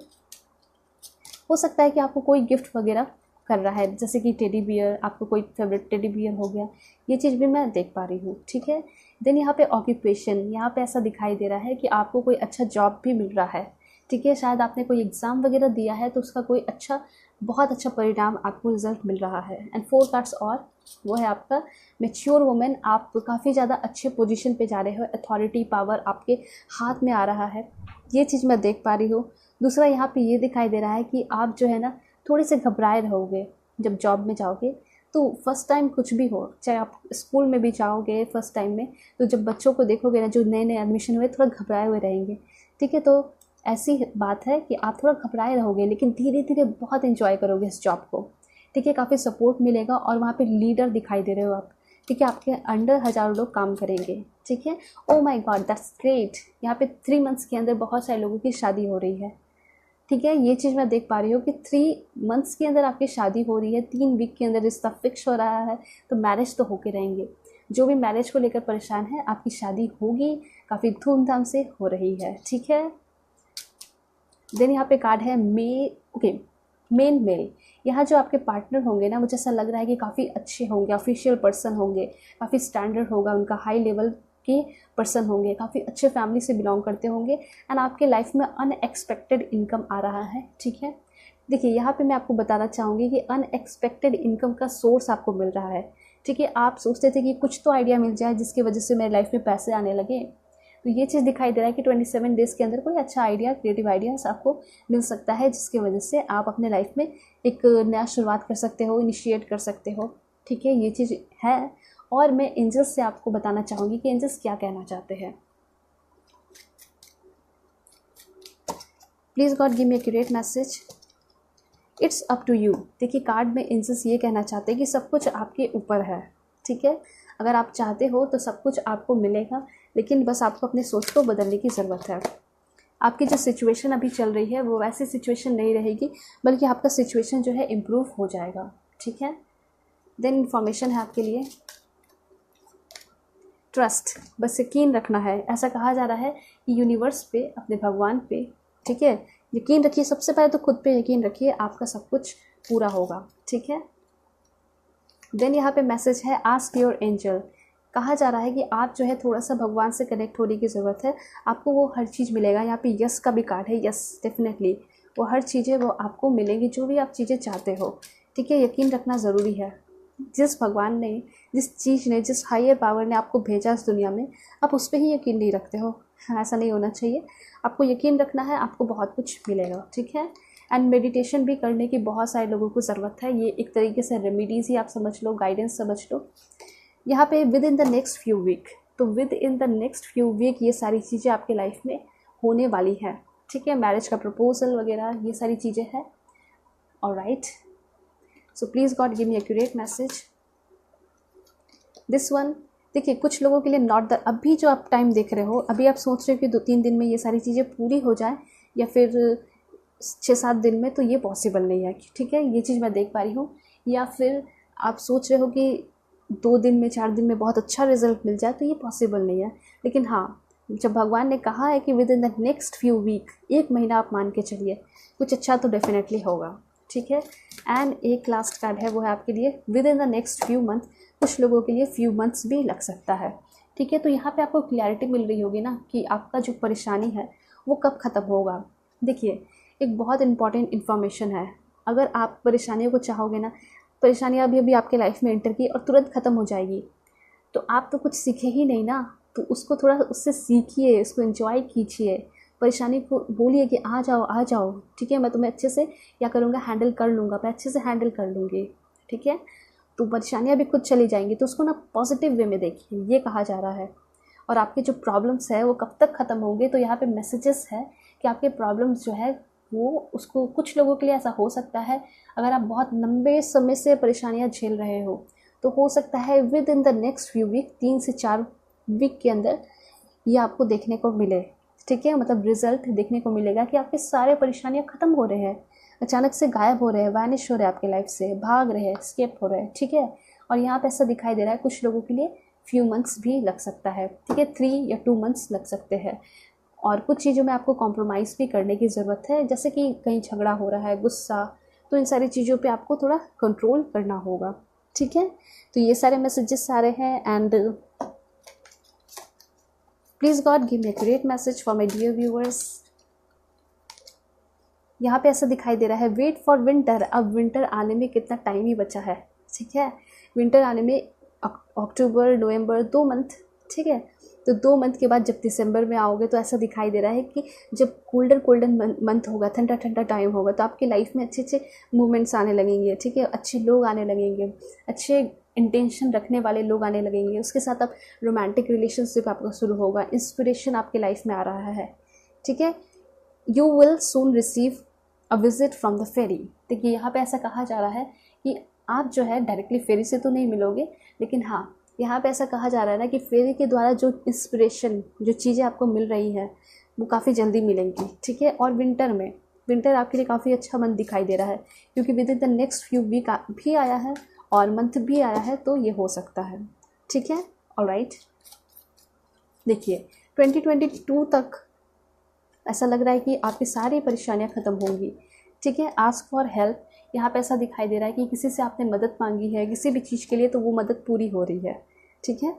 हो सकता है कि आपको कोई गिफ्ट वगैरह कर रहा है, जैसे कि टेडी बियर, आपको कोई फेवरेट टेडी बियर हो गया, ये चीज़ भी मैं देख पा रही हूँ। ठीक है, देन यहाँ पे ऑक्यूपेशन, यहाँ पे ऐसा दिखाई दे रहा है कि आपको कोई अच्छा जॉब भी मिल रहा है। ठीक है, शायद आपने कोई एग्ज़ाम वगैरह दिया है तो उसका कोई अच्छा, बहुत अच्छा परिणाम आपको रिजल्ट मिल रहा है। एंड 4 कार्ड्स और वो है आपका मैच्योर वुमेन। आप काफ़ी ज़्यादा अच्छे पोजीशन पे जा रहे हो, अथॉरिटी पावर आपके हाथ में आ रहा है, ये चीज़ मैं देख पा रही हूँ। दूसरा यहाँ पे ये दिखाई दे रहा है कि आप जो है ना थोड़े से घबराए रहोगे जब जॉब में जाओगे। तो फर्स्ट टाइम कुछ भी हो, चाहे आप स्कूल में भी जाओगे फर्स्ट टाइम में, तो जब बच्चों को देखोगे ना जो नए नए एडमिशन हुए, थोड़ा घबराए हुए रहेंगे। ठीक है, तो ऐसी बात है कि आप थोड़ा घबराए रहोगे लेकिन धीरे धीरे बहुत एंजॉय करोगे इस जॉब को। ठीक है, काफ़ी सपोर्ट मिलेगा और वहाँ पे लीडर दिखाई दे रहे हो आप। ठीक है, आपके अंडर हज़ारों लोग काम करेंगे। ठीक है, oh my God that's great. यहाँ पे 3 मंथ्स के अंदर बहुत सारे लोगों की शादी हो रही है। ठीक है, ये चीज़ मैं देख पा रही हूँ कि 3 मंथ्स के अंदर आपकी शादी हो रही है, 3 वीक के अंदर रिश्ता फिक्स हो रहा है, तो मैरिज तो होके रहेंगे। जो भी मैरिज को लेकर परेशान है, आपकी शादी होगी, काफ़ी धूमधाम से हो रही है। ठीक है, देन यहाँ पे कार्ड है मेन मेल। यहाँ जो आपके पार्टनर होंगे ना, मुझे ऐसा लग रहा है कि काफ़ी अच्छे होंगे, ऑफिशियल पर्सन होंगे, काफ़ी स्टैंडर्ड होगा उनका, हाई लेवल के पर्सन होंगे, काफ़ी अच्छे फैमिली से बिलोंग करते होंगे। एंड आपके लाइफ में अनएक्सपेक्टेड इनकम आ रहा है। ठीक है, देखिए यहाँ पे मैं आपको बताना चाहूँगी कि अनएक्सपेक्टेड इनकम का सोर्स आपको मिल रहा है। ठीक है, आप सोचते थे कि कुछ तो आइडिया मिल जाए जिसकी वजह से मेरे लाइफ में पैसे आने लगे, तो ये चीज़ दिखाई दे रहा है कि 27 डेज़ के अंदर कोई अच्छा आइडिया, क्रिएटिव आइडियाज़ आपको मिल सकता है, जिसकी वजह से आप अपने लाइफ में एक नया शुरुआत कर सकते हो, इनिशिएट कर सकते हो। ठीक है, ये चीज़ है। और मैं एंजल्स से आपको बताना चाहूँगी कि एंजल्स क्या कहना चाहते हैं। Please God give me accurate message. It's up to you. देखिए, कार्ड में एंजल्स ये कहना चाहते हैं कि सब कुछ आपके ऊपर है। ठीक है, अगर आप चाहते हो तो सब कुछ आपको मिलेगा, लेकिन बस आपको अपने सोच को बदलने की ज़रूरत है। आपकी जो सिचुएशन अभी चल रही है वो वैसी सिचुएशन नहीं रहेगी, बल्कि आपका सिचुएशन जो है इम्प्रूव हो जाएगा। ठीक है, देन इन्फॉर्मेशन है आपके लिए, ट्रस्ट, बस यकीन रखना है। ऐसा कहा जा रहा है कि यूनिवर्स पे, अपने भगवान पे, ठीक है, यकीन रखिए। सबसे पहले तो खुद पे यकीन रखिए, आपका सब कुछ पूरा होगा। ठीक है, देन यहाँ पे मैसेज है आस्क योर एंजल। कहा जा रहा है कि आप जो है थोड़ा सा भगवान से कनेक्ट होने की ज़रूरत है, आपको वो हर चीज़ मिलेगा। यहाँ पे यस का भी कार्ड है, यस डेफिनेटली वो हर चीज़ें वो आपको मिलेंगी, जो भी आप चीज़ें चाहते हो। ठीक है, यकीन रखना ज़रूरी है। जिस भगवान ने, जिस चीज़ ने, जिस हायर पावर ने आपको भेजा इस दुनिया में, आप उस पर ही यकीन नहीं रखते हो। ऐसा नहीं होना चाहिए, आपको यकीन रखना है, आपको बहुत कुछ मिलेगा। ठीक है, एंड मेडिटेशन भी करने की बहुत सारे लोगों को ज़रूरत है। ये एक तरीके से रेमेडीज़ ही आप समझ लो, गाइडेंस समझ लो। यहाँ पे within the next few week, तो within the next few week ये सारी चीज़ें आपके लाइफ में होने वाली हैं। ठीक है, मैरिज का प्रपोजल वगैरह ये सारी चीज़ें हैं। Alright, so please God give me accurate message. This one, देखिए कुछ लोगों के लिए नॉट द, अभी जो आप टाइम देख रहे हो, अभी आप सोच रहे हो कि 2-3 दिन में ये सारी चीज़ें पूरी हो जाए या फिर 6-7 दिन में, तो ये पॉसिबल नहीं है। ठीक है, ये चीज़ मैं देख पा रही हूँ। या फिर आप सोच रहे हो कि 2 दिन में, 4 दिन में बहुत अच्छा रिजल्ट मिल जाए, तो ये पॉसिबल नहीं है। लेकिन हाँ, जब भगवान ने कहा है कि within the next few week, 1 महीना आप मान के चलिए, कुछ अच्छा तो डेफिनेटली होगा। ठीक है, एंड एक लास्ट कार्ड है, वो है आपके लिए with in the next few month. कुछ लोगों के लिए फ्यू मंथ्स भी लग सकता है। ठीक है, तो यहाँ पे आपको क्लैरिटी मिल रही होगी ना कि आपका जो परेशानी है वो कब ख़त्म होगा। देखिए, एक बहुत इंपॉर्टेंट इन्फॉर्मेशन है, अगर आप परेशानियों को चाहोगे ना, परेशानियाँ अभी आपके लाइफ में एंटर की और तुरंत ख़त्म हो जाएगी, तो आप तो कुछ सीखे ही नहीं ना। तो उसको थोड़ा उससे सीखिए, उसको एंजॉय कीजिए, परेशानी को बोलिए कि आ जाओ आ जाओ। ठीक है, मैं तुम्हें अच्छे से क्या करूँगा, हैंडल कर लूँगा, मैं अच्छे से हैंडल कर लूँगी। ठीक है, तो परेशानियाँ भी खुद चली जाएंगी। तो उसको ना पॉजिटिव वे में देखिए, ये कहा जा रहा है। और आपके जो प्रॉब्लम्स है वो कब तक ख़त्म होंगे, तो यहाँ पे मैसेजेस है कि आपके प्रॉब्लम्स जो है वो उसको कुछ लोगों के लिए ऐसा हो सकता है, अगर आप बहुत लंबे समय से परेशानियां झेल रहे हो तो हो सकता है within the next few week, 3 से 4 वीक के अंदर ये आपको देखने को मिले। ठीक है, मतलब रिजल्ट देखने को मिलेगा कि आपके सारे परेशानियां ख़त्म हो रहे हैं, अचानक से गायब हो रहे हैं, वैनिश हो रहे हैं आपके लाइफ से, भाग रहे हैं, स्केप हो रहे हैं। ठीक है, और यहाँ पे ऐसा दिखाई दे रहा है कुछ लोगों के लिए फ्यू मंथ्स भी लग सकता है। ठीक है, 3 या 2 मंथ्स लग सकते हैं। और कुछ चीज़ों में आपको कॉम्प्रोमाइज़ भी करने की ज़रूरत है, जैसे कि कहीं झगड़ा हो रहा है, गुस्सा, तो इन सारी चीज़ों पे आपको थोड़ा कंट्रोल करना होगा। ठीक है, तो ये सारे मैसेजेस आ रहे हैं and please God give me accurate message for my dear viewers. यहाँ पे ऐसा दिखाई दे रहा है वेट फॉर विंटर। अब विंटर आने में कितना टाइम ही बचा है। ठीक है, विंटर आने में अक्टूबर, नवंबर, 2 मंथ। ठीक है, तो 2 मंथ के बाद जब दिसंबर में आओगे तो ऐसा दिखाई दे रहा है कि जब गोल्डन मंथ होगा, ठंडा ठंडा टाइम होगा, तो आपकी लाइफ में अच्छे अच्छे मूवमेंट्स आने लगेंगे। ठीक है, अच्छे लोग आने लगेंगे, अच्छे इंटेंशन रखने वाले लोग आने लगेंगे, उसके साथ आप रोमांटिक रिलेशनशिप आपका शुरू होगा, इंस्पिरेशन आपके लाइफ में आ रहा है। ठीक है, you will soon receive a visit from the fairy. देखिए यहाँ पे ऐसा कहा जा रहा है कि आप जो है डायरेक्टली फेरी से तो नहीं मिलोगे, लेकिन हाँ यहाँ पे ऐसा कहा जा रहा है ना कि फेरी के द्वारा जो इंस्पिरेशन, जो चीज़ें आपको मिल रही है वो काफ़ी जल्दी मिलेंगी। ठीक है, और विंटर आपके लिए काफ़ी अच्छा मंथ दिखाई दे रहा है, क्योंकि within the next few week भी आया है और मंथ भी आया है, तो ये हो सकता है। ठीक है, ऑलराइट। देखिए 2022 तक ऐसा लग रहा है कि आपकी सारी परेशानियां ख़त्म होंगी। ठीक है, आस्क फॉर हेल्प। यहाँ पे ऐसा दिखाई दे रहा है कि किसी से आपने मदद मांगी है किसी भी चीज़ के लिए, तो वो मदद पूरी हो रही है। ठीक है,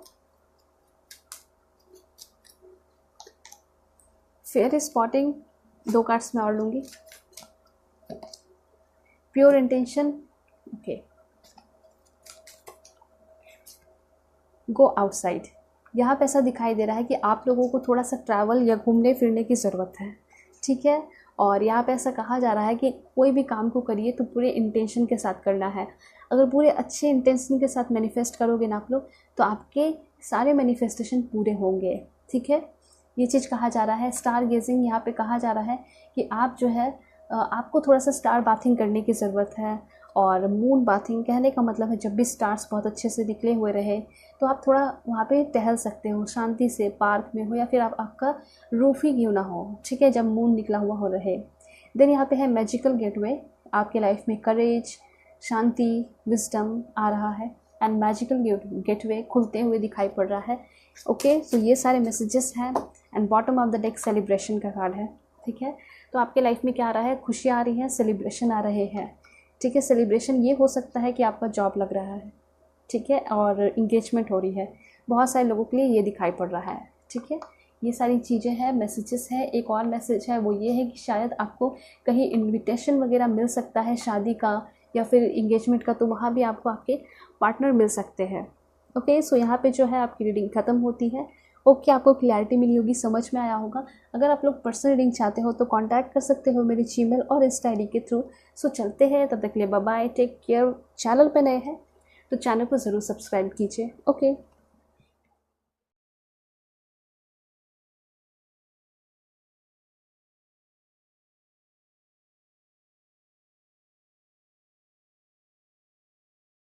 फेयर स्पॉटिंग 2 कार्ड्स में और लूँगी। Pure intention, okay, go outside. यहाँ पे ऐसा दिखाई दे रहा है कि आप लोगों को थोड़ा सा ट्रैवल या घूमने फिरने की ज़रूरत है। ठीक है, और यहाँ पे ऐसा कहा जा रहा है कि कोई भी काम को करिए तो पूरे इंटेंशन के साथ करना है। अगर पूरे अच्छे इंटेंशन के साथ मैनिफेस्ट करोगे ना आप लोग, तो आपके सारे मैनिफेस्टेशन पूरे होंगे। ठीक है, ये चीज़ कहा जा रहा है। स्टार गेजिंग, यहाँ पे कहा जा रहा है कि आप जो है आपको थोड़ा सा स्टार बाथिंग करने की ज़रूरत है। और मून बाथिंग कहने का मतलब है जब भी स्टार्स बहुत अच्छे से निकले हुए रहे तो आप थोड़ा वहाँ पे टहल सकते हो शांति से, पार्क में हो या फिर आपका रूफ ही क्यों ना हो। ठीक है, जब मून निकला हुआ हो रहे। देन यहाँ पे है मैजिकल गेटवे। आपके लाइफ में करेज, शांति, विजडम आ रहा है एंड मैजिकल गेटवे खुलते हुए दिखाई पड़ रहा है। ओके, तो ये सारे मैसेजेस हैं and bottom of the deck celebration का कार्ड है। ठीक है, तो आपके लाइफ में क्या आ रहा है, खुशियाँ आ रही हैं, सेलिब्रेशन आ रहे हैं। ठीक है, सेलिब्रेशन ये हो सकता है कि आपका जॉब लग रहा है। ठीक है, और इंगेजमेंट हो रही है, बहुत सारे लोगों के लिए ये दिखाई पड़ रहा है। ठीक है, ये सारी चीज़ें हैं, मैसेजेस हैं। एक और मैसेज है वो ये है कि शायद आपको कहीं इनविटेशन वगैरह मिल सकता है शादी का या फिर इंगेजमेंट का, तो वहाँ भी आपको आपके पार्टनर मिल सकते हैं। ओके, सो यहाँ पे जो है आपकी रीडिंग ख़त्म होती है। ओके, आपको क्लैरिटी मिली होगी, समझ में आया होगा। अगर आप लोग पर्सनल रीडिंग चाहते हो तो कांटेक्ट कर सकते हो मेरी जीमेल और इंस्टा आईडी के थ्रू। सो चलते हैं, तब तक के लिए bye bye, take care. Channel पे नए हैं तो चैनल को ज़रूर सब्सक्राइब कीजिए। ओके।